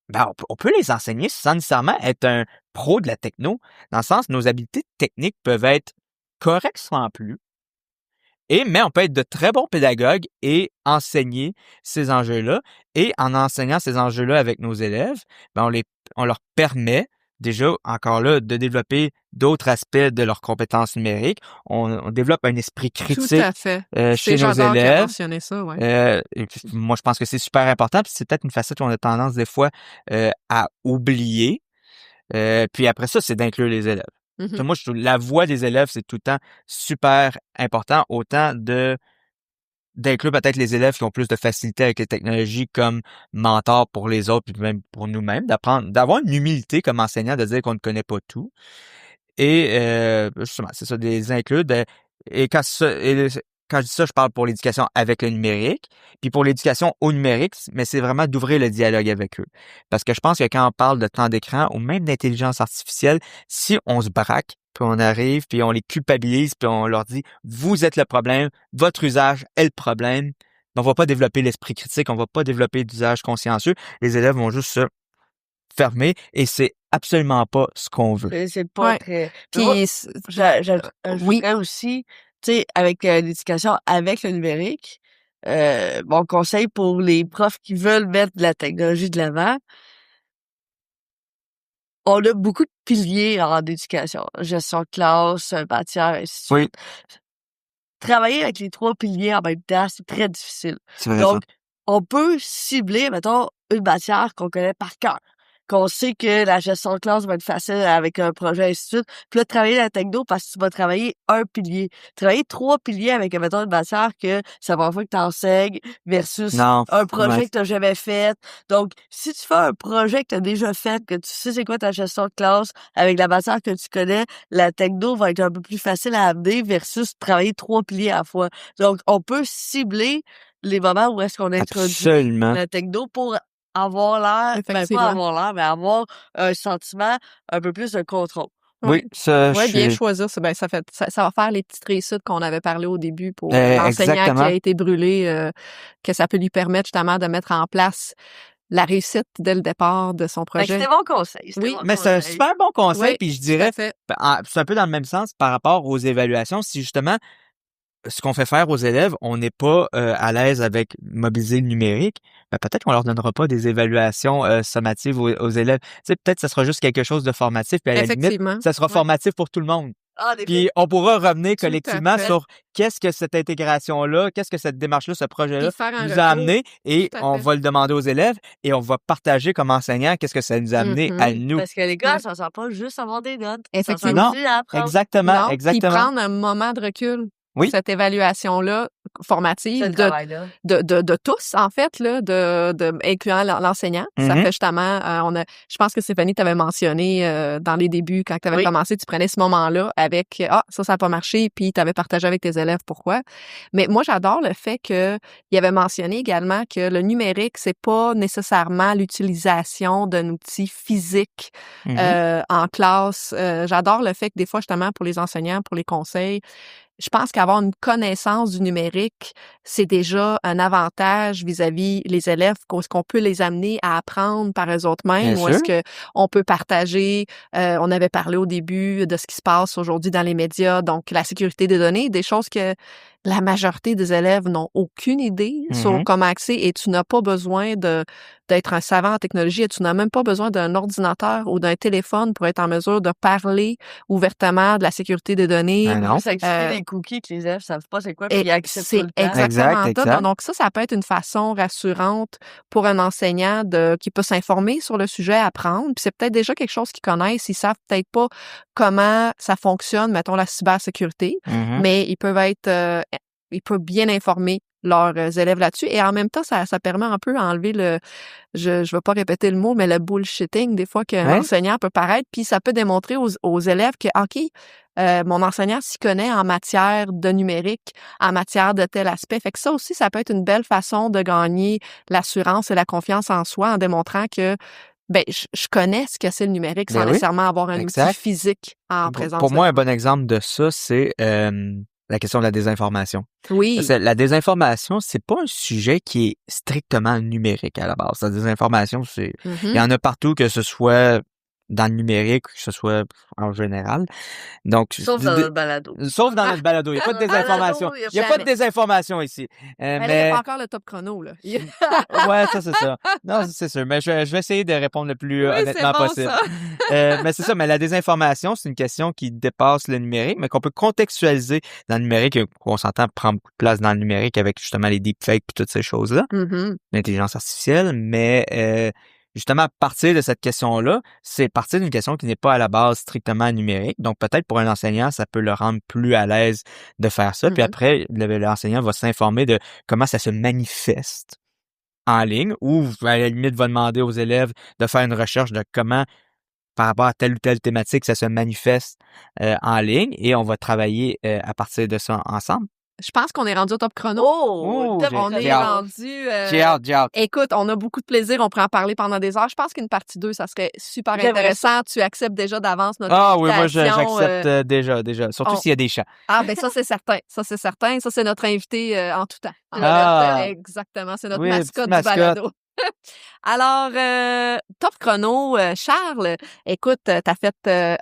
ben, on peut les enseigner sans nécessairement être un pro de la techno, dans le sens que nos habiletés techniques peuvent être correctes sans plus, mais on peut être de très bons pédagogues et enseigner ces enjeux-là. Et en enseignant ces enjeux-là avec nos élèves, ben on leur permet déjà, encore là, de développer d'autres aspects de leurs compétences numériques. On développe un esprit Tout critique à fait. chez nos J'adore qu'il a élèves. mentionné ça, ouais. Et puis, moi, je pense que c'est super important. Puis c'est peut-être une facette qu'on a tendance des fois à oublier. Puis après ça, c'est d'inclure les élèves. Moi, je trouve la voix des élèves, c'est tout le temps super important, autant d'inclure peut-être les élèves qui ont plus de facilité avec les technologies comme mentor pour les autres, puis même pour nous-mêmes, d'avoir une humilité comme enseignant, de dire qu'on ne connaît pas tout. Et justement, c'est ça, de les inclure. Quand je dis ça, je parle pour l'éducation avec le numérique, puis pour l'éducation au numérique, mais c'est vraiment d'ouvrir le dialogue avec eux. Parce que je pense que quand on parle de temps d'écran ou même d'intelligence artificielle, si on se braque, puis on arrive, puis on les culpabilise, puis on leur dit « Vous êtes le problème, votre usage est le problème », on va pas développer l'esprit critique, on va pas développer d'usage consciencieux. Les élèves vont juste se fermer et c'est absolument pas ce qu'on veut. C'est pas Ouais. très... Puis, Moi, oui. j'ajouterais aussi, tu sais, avec l'éducation avec le numérique, mon conseil pour les profs qui veulent mettre de la technologie de l'avant, on a beaucoup de piliers en éducation. Gestion de classe, matière, ainsi de Oui, suite. Travailler avec les 3 piliers en même temps, c'est très difficile. c'est vrai Donc, on peut cibler, mettons, une matière qu'on connaît par cœur, qu'on sait que la gestion de classe va être facile avec un projet, ainsi de suite. Puis là, travailler la techno parce que tu vas travailler un pilier. Travailler 3 piliers avec, mettons, une matière que c'est la première fois que tu enseignes versus Non, un projet ouais. que tu n'as jamais fait. Donc, si tu fais un projet que tu as déjà fait, que tu sais c'est quoi ta gestion de classe avec la matière que tu connais, la techno va être un peu plus facile à amener versus travailler 3 piliers à la fois. Donc, on peut cibler les moments où est-ce qu'on introduit Absolument. la techno pour avoir l'air, ben pas Effectivement. avoir l'air, mais avoir un sentiment un peu plus de contrôle. Oui, ça, Ouais, je bien suis... choisir, ça va faire les petites réussites qu'on avait parlé au début pour l'enseignant qui exactement. a été brûlé, que ça peut lui permettre justement de mettre en place la réussite dès le départ de son Fait que projet. c'était mon conseil. Oui, Mais c'est un super bon conseil, Oui, puis je tout dirais, à fait. c'est un peu dans le même sens par rapport aux évaluations. Si justement, ce qu'on fait faire aux élèves, on n'est pas à l'aise avec mobiliser le numérique, ben peut-être qu'on leur donnera pas des évaluations sommatives aux élèves. Tu sais, peut-être que ça sera juste quelque chose de formatif, puis à la limite, Effectivement. ça sera Ouais. formatif pour tout le monde. Ah, Puis on pourra revenir Tout à collectivement fait. sur qu'est-ce que cette intégration-là, qu'est-ce que cette démarche-là, ce projet-là Puis faire un nous retour. a amené et Tout à on fait. va le demander aux élèves et on va partager comme enseignants qu'est-ce que ça nous a amené à nous. Parce que les gars, Ouais. ça sert pas juste à avoir des notes. Ça sert Effectivement. Non, aussi à apprendre. exactement, Non, puis exactement. prendre un moment de recul. Oui. Cette évaluation-là formative Ce travail-là. de tous, en fait, là, incluant l'enseignant. Ça Mhm. fait justement, je pense que Stéphanie t'avait mentionné dans les débuts, quand tu avais Oui. commencé, tu prenais ce moment-là avec ça n'a pas marché, puis tu avais partagé avec tes élèves pourquoi. Mais moi, j'adore le fait qu'il avait mentionné également que le numérique, c'est pas nécessairement l'utilisation d'un outil physique Mhm. en classe. J'adore le fait que des fois, justement, pour les enseignants, pour les conseils, je pense qu'avoir une connaissance du numérique, c'est déjà un avantage vis-à-vis les élèves, est-ce qu'on peut les amener à apprendre par eux autres mêmes, Bien ou est-ce sûr. que on peut partager, on avait parlé au début de ce qui se passe aujourd'hui dans les médias, donc la sécurité des données, des choses que la majorité des élèves n'ont aucune idée sur Mhm. comment accéder, et tu n'as pas besoin d'être un savant en technologie, et tu n'as même pas besoin d'un ordinateur ou d'un téléphone pour être en mesure de parler ouvertement de la sécurité des données. Ben non. Juste activer les cookies que les élèves savent pas c'est quoi, puis Et ils acceptent tout c'est le temps. exactement Exact, ça. exact. Donc ça peut être une façon rassurante pour un enseignant qui peut s'informer sur le sujet, apprendre. Puis c'est peut-être déjà quelque chose qu'ils connaissent. Ils savent peut-être pas comment ça fonctionne, mettons, la cybersécurité, Mhm. mais ils peuvent bien informer leurs élèves là-dessus. Et en même temps, ça permet un peu d'enlever je veux pas répéter le mot, mais le bullshitting, des fois, qu'un Ouais. enseignant peut paraître, puis ça peut démontrer aux élèves que, OK, mon enseignant s'y connaît en matière de numérique, en matière de tel aspect. Fait que ça aussi, ça peut être une belle façon de gagner l'assurance et la confiance en soi en démontrant que je connais ce que c'est le numérique sans Ben oui, nécessairement avoir un outil exact. physique en présence Pour de moi, un moi. bon exemple de ça, c'est la question de la désinformation. Oui. Parce que la désinformation, c'est pas un sujet qui est strictement numérique à la base. La désinformation, il y en a partout, que ce soit dans le numérique, que ce soit en général. Donc, Sauf dans notre balado. sauf dans notre balado. Il n'y a pas de Dans notre balado, désinformation. il y a Il n'y a pas de jamais. désinformation ici. Mais là, il n'y a pas encore le top chrono, là. Ouais, ça, c'est ça. Non, c'est sûr. Mais je vais essayer de répondre le plus Oui, c'est honnêtement bon, possible. ça. Mais c'est ça. Mais la désinformation, c'est une question qui dépasse le numérique, mais qu'on peut contextualiser dans le numérique, qu'on s'entend prendre beaucoup de place dans le numérique avec justement les deepfakes et toutes ces choses-là, Mhm. l'intelligence artificielle. Mais justement, partir de cette question-là, c'est partir d'une question qui n'est pas à la base strictement numérique. Donc, peut-être pour un enseignant, ça peut le rendre plus à l'aise de faire ça. Puis après, l'enseignant va s'informer de comment ça se manifeste en ligne, ou à la limite va demander aux élèves de faire une recherche de comment, par rapport à telle ou telle thématique, ça se manifeste en ligne, et on va travailler à partir de ça ensemble. Je pense qu'on est rendu au top chrono. Oh, On est rendu... J'ai hâte. Écoute, on a beaucoup de plaisir. On pourrait en parler pendant des heures. Je pense qu'une partie 2, ça serait super intéressant. Tu acceptes déjà d'avance notre invitation. Oui, moi, j'accepte déjà. Surtout s'il y a des chats. Ah, ben ça, c'est certain. Ça, c'est notre invité en tout temps. Exactement. C'est notre mascotte du balado. Alors, top chrono, Charles, écoute, t'as fait...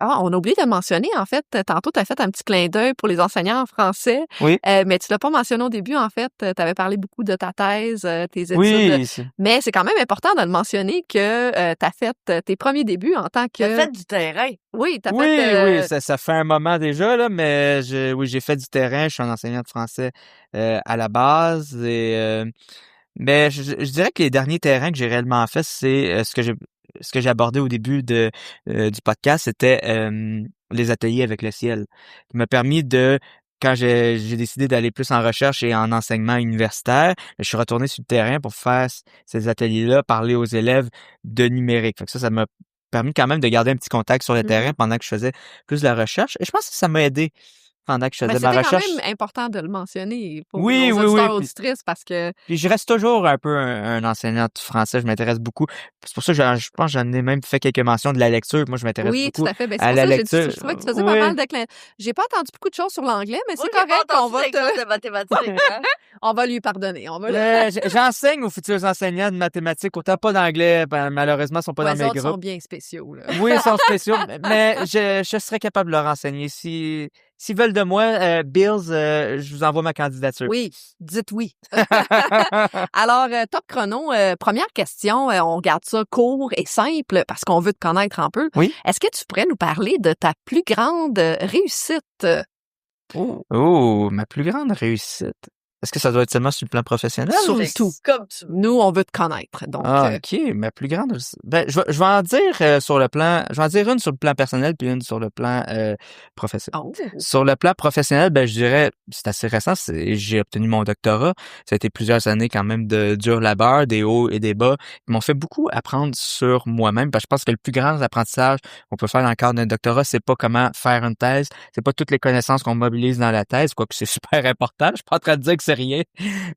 on a oublié de le mentionner, en fait. Tantôt, t'as fait un petit clin d'œil pour les enseignants en français. Oui. Mais tu l'as pas mentionné au début, en fait. T'avais parlé beaucoup de ta thèse, tes études. Oui. Mais c'est quand même important de le mentionner que t'as fait tes premiers débuts en tant que... T'as fait du terrain. Oui, t'as fait... Oui, ça fait un moment déjà, là, mais j'ai fait du terrain. Je suis un enseignant de français à la base, et... Mais je dirais que les derniers terrains que j'ai réellement fait, c'est ce que j'ai abordé au début du podcast, c'était les ateliers avec le ciel, qui m'a permis quand j'ai décidé d'aller plus en recherche et en enseignement universitaire, je suis retourné sur le terrain pour faire ces ateliers-là, parler aux élèves de numérique. Fait que ça m'a permis quand même de garder un petit contact sur le terrain pendant que je faisais plus de la recherche. Et je pense que ça m'a aidé pendant que je faisais ma recherche. C'est quand même important de le mentionner pour nos auditeurs auditrices, parce que... Puis je reste toujours un peu un enseignant de français. Je m'intéresse beaucoup. C'est pour ça que je pense que j'en ai même fait quelques mentions de la lecture. Moi, je m'intéresse beaucoup tout à fait. Ben, à la lecture. Je trouvais que tu faisais pas mal de clins. J'ai pas entendu beaucoup de choses sur l'anglais, mais c'est correct. On va de mathématiques. On va lui pardonner. J'enseigne aux futurs enseignants de mathématiques, autant pas d'anglais. Malheureusement, ils sont pas dans mes groupes. Ils sont bien spéciaux. Là. Oui, ils sont spéciaux, mais je serais capable de leur enseigner. S'ils veulent de moi, Bills, je vous envoie ma candidature. Oui, dites oui. Alors, top chrono, première question, on regarde ça court et simple parce qu'on veut te connaître un peu. Oui. Est-ce que tu pourrais nous parler de ta plus grande réussite? Oh, ma plus grande réussite. Est-ce que ça doit être seulement sur le plan professionnel? Surtout. Comme tu veux. Nous, on veut te connaître. Donc, OK, ma plus grande... je vais en dire sur le plan... Je vais en dire une sur le plan personnel puis une sur le plan professionnel. Oh. Sur le plan professionnel, je dirais, c'est assez récent, j'ai obtenu mon doctorat. Ça a été plusieurs années quand même de dur labeur, des hauts et des bas, qui m'ont fait beaucoup apprendre sur moi-même. Parce que je pense que le plus grand apprentissage qu'on peut faire dans le cadre d'un doctorat, c'est pas comment faire une thèse, c'est pas toutes les connaissances qu'on mobilise dans la thèse, quoique c'est super important. Je suis pas en train de dire que c'est rien,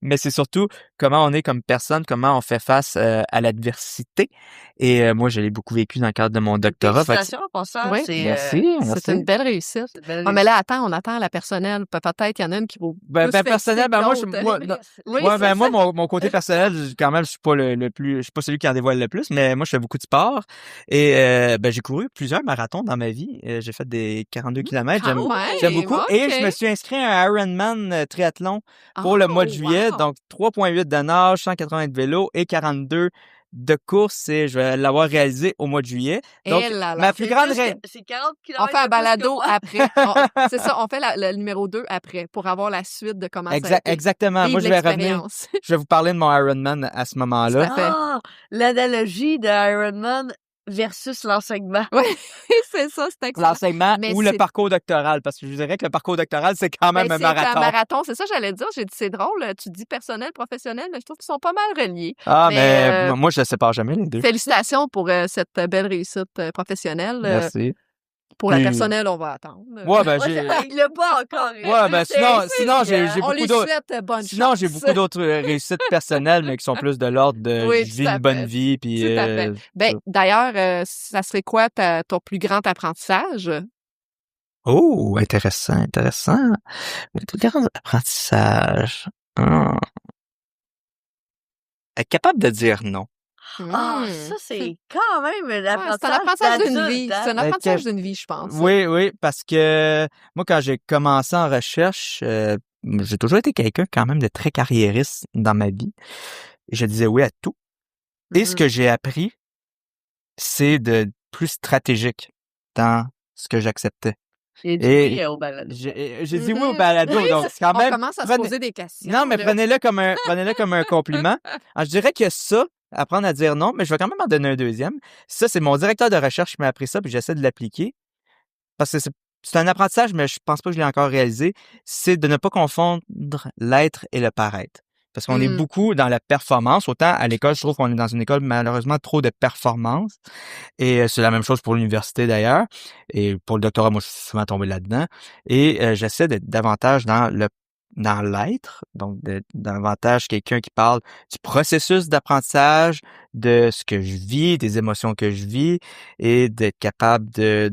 mais c'est surtout comment on est comme personne, comment on fait face à l'adversité. Et moi, je l'ai beaucoup vécu dans le cadre de mon doctorat. Félicitations en passant. Oui, merci. C'est une belle réussite. Mais là, attends, on attend la personnelle. Peut-être il y en a une qui vaut plus personnel, mon côté personnel, quand même, je suis pas celui qui en dévoile le plus, mais moi, je fais beaucoup de sport. Et j'ai couru plusieurs marathons dans ma vie. J'ai fait des 42 km. J'aime beaucoup. Okay. Et je me suis inscrit à un Ironman triathlon pour le mois de juillet. Donc, 3,8 de nage, 180 de vélo et 42 de course, et je vais l'avoir réalisé au mois de juillet. Donc, ma plus grande c'est 40 km. On fait un balado après. C'est ça, on fait le numéro 2 après pour avoir la suite de comment ça a été. Exactement. Moi, je vais revenir. Je vais vous parler de mon Ironman à ce moment-là. L'analogie de Ironman versus l'enseignement. Oui, c'est ça, c'est excellent. L'enseignement ou le parcours doctoral, parce que je dirais que le parcours doctoral, c'est quand même un marathon. C'est un marathon, c'est ça j'allais dire. J'ai dit, c'est drôle, tu dis personnel, professionnel, mais je trouve qu'ils sont pas mal reliés. Mais moi, je ne sépare jamais les deux. Félicitations pour cette belle réussite professionnelle. Merci. Pour la personnelle, on va attendre. Ouais, il l'a pas encore. Sinon, j'ai beaucoup d'autres. Sinon, j'ai beaucoup d'autres réussites personnelles, mais qui sont plus de l'ordre de je vis une bonne vie. Puis, tout à fait. D'ailleurs, ça serait quoi ton plus grand apprentissage? Oh, intéressant. Mon plus grand apprentissage. Être capable de dire non. Ça, c'est quand même un apprentissage. C'est un apprentissage d'une vie. C'est un apprentissage d'une vie, je pense. Oui, parce que moi, quand j'ai commencé en recherche, j'ai toujours été quelqu'un quand même de très carriériste dans ma vie. Je disais oui à tout. Et ce que j'ai appris, c'est de plus stratégique dans ce que j'acceptais. J'ai dit oui au balado. J'ai dit oui au balado. Donc, quand même. On commence à se poser des questions. Non, mais prenez-le comme un compliment. Alors, je dirais que ça, apprendre à dire non, mais je vais quand même en donner un deuxième. Ça, c'est mon directeur de recherche qui m'a appris ça, puis j'essaie de l'appliquer. Parce que c'est un apprentissage, mais je pense pas que je l'ai encore réalisé. C'est de ne pas confondre l'être et le paraître. Parce qu'on est beaucoup dans la performance. Autant à l'école, je trouve qu'on est dans une école malheureusement trop de performance. Et c'est la même chose pour l'université d'ailleurs. Et pour le doctorat, moi, je suis souvent tombé là-dedans. Et j'essaie d'être davantage dans l'être. Donc, davantage quelqu'un qui parle du processus d'apprentissage, de ce que je vis, des émotions que je vis, et d'être capable de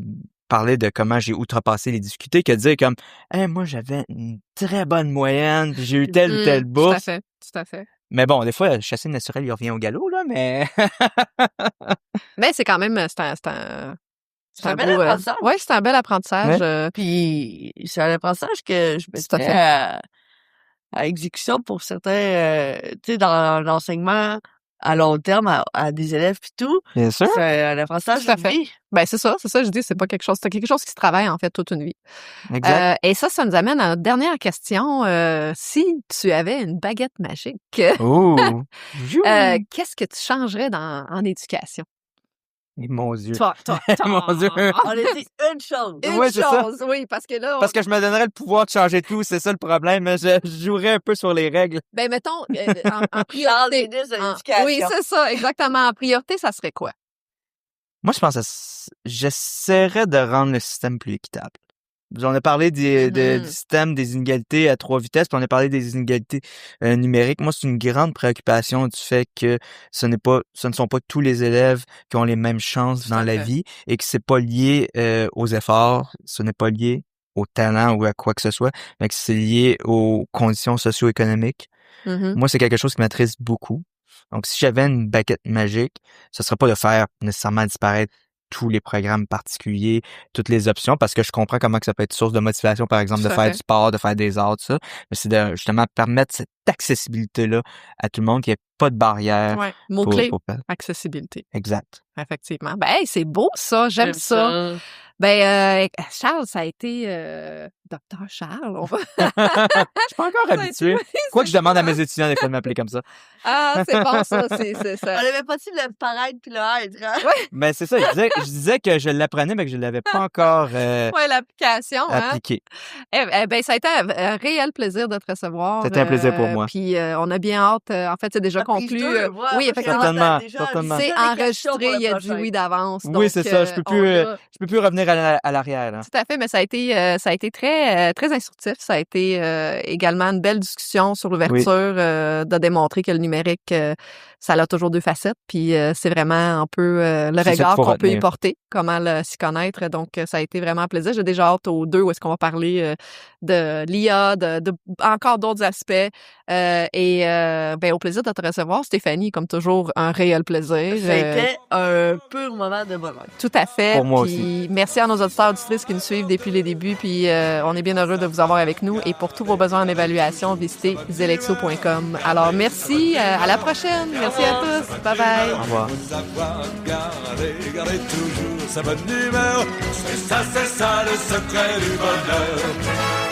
parler de comment j'ai outrepassé les difficultés, que de dire comme hey, moi j'avais une très bonne moyenne, puis j'ai eu telle ou telle bourse. Tout à fait. Mais bon, des fois, le chasser naturel, il revient au galop, là, mais Mais c'est quand même C'est un bel apprentissage. Oui, c'est un bel apprentissage. Puis c'est un apprentissage que je Tout à mettrais fait. à exécution pour certains, tu sais, dans l'enseignement à long terme à des élèves puis tout. bien sûr. C'est un apprentissage Tout à de fait. vie. Ben c'est ça, je dis, c'est quelque chose qui se travaille en fait toute une vie. Exact. Et ça nous amène à notre dernière question. Si tu avais une baguette magique, Oh! qu'est-ce que tu changerais en éducation? Mon Dieu. Toi. Mon Dieu. On a dit une chose. Une Ouais, c'est ça. chose, oui, parce que là, Parce que je me donnerais le pouvoir de changer tout, c'est ça le problème. Je jouerais un peu sur les règles. ben mettons, en Charles, priorité. ministre de l'Éducation. Oui, c'est ça, exactement. En priorité, ça serait quoi? Moi, je pense que j'essaierais de rendre le système plus équitable. On a parlé du système des inégalités à 3 vitesses, puis on a parlé des inégalités numériques. Moi, c'est une grande préoccupation du fait que ce ne sont pas tous les élèves qui ont les mêmes chances dans la vie et que c'est pas lié aux efforts, ce n'est pas lié au talent ou à quoi que ce soit, mais que c'est lié aux conditions socio-économiques. Moi, c'est quelque chose qui m'attriste beaucoup. Donc, si j'avais une baguette magique, ce serait pas de faire nécessairement disparaître tous les programmes particuliers, toutes les options, parce que je comprends comment que ça peut être source de motivation, par exemple, Tout de à faire fait. du sport, de faire des arts, tout ça. Mais c'est de justement permettre cette accessibilité-là à tout le monde, qu'il n'y ait pas de barrière. Ouais. Mot-clé, pour... accessibilité. Exact. Effectivement. Ben, hey, c'est beau ça, j'aime ça. Ben, Charles, ça a été Docteur Charles. Je suis pas encore habitué. Quoi que je demande à mes étudiants des fois de m'appeler comme ça. Ah, c'est bon ça, c'est ça. On avait pas dit le paraître puis le être, hein? Ouais. Ben, c'est ça, je disais que je l'apprenais, mais que je l'avais pas encore Ouais, l'application, hein. appliqué. Ben, ça a été un réel plaisir de te recevoir. C'était un plaisir pour moi. Puis on a bien hâte. En fait, c'est déjà conclu. Oui, effectivement. Certainement. C'est enregistré, il a dit oui d'avance. Oui, c'est ça. Je peux plus revenir à l'arrière. Là. Tout à fait, mais ça a été très, très instructif. Ça a été également une belle discussion sur l'ouverture de démontrer que le numérique, ça a toujours 2 facettes. Puis c'est vraiment un peu le regard qu'on peut y porter, comment s'y connaître. Donc, ça a été vraiment un plaisir. J'ai déjà hâte aux 2 où est-ce qu'on va parler de l'IA, de encore d'autres aspects. Ben, au plaisir de te recevoir, Stéphanie, comme toujours, un réel plaisir. C'était un pur moment de bonheur. Tout à fait. Pour moi puis, aussi. Merci à nos auditeurs auditrices qui nous suivent depuis les débuts. Puis on est bien heureux de vous avoir avec nous. Et pour tous vos besoins en évaluation, visitez zelexo.com. Alors, merci. À la prochaine. Merci à tous. Bye bye. Au revoir. Faut savoir garder toujours sa bonne humeur. C'est ça le secret du bonheur.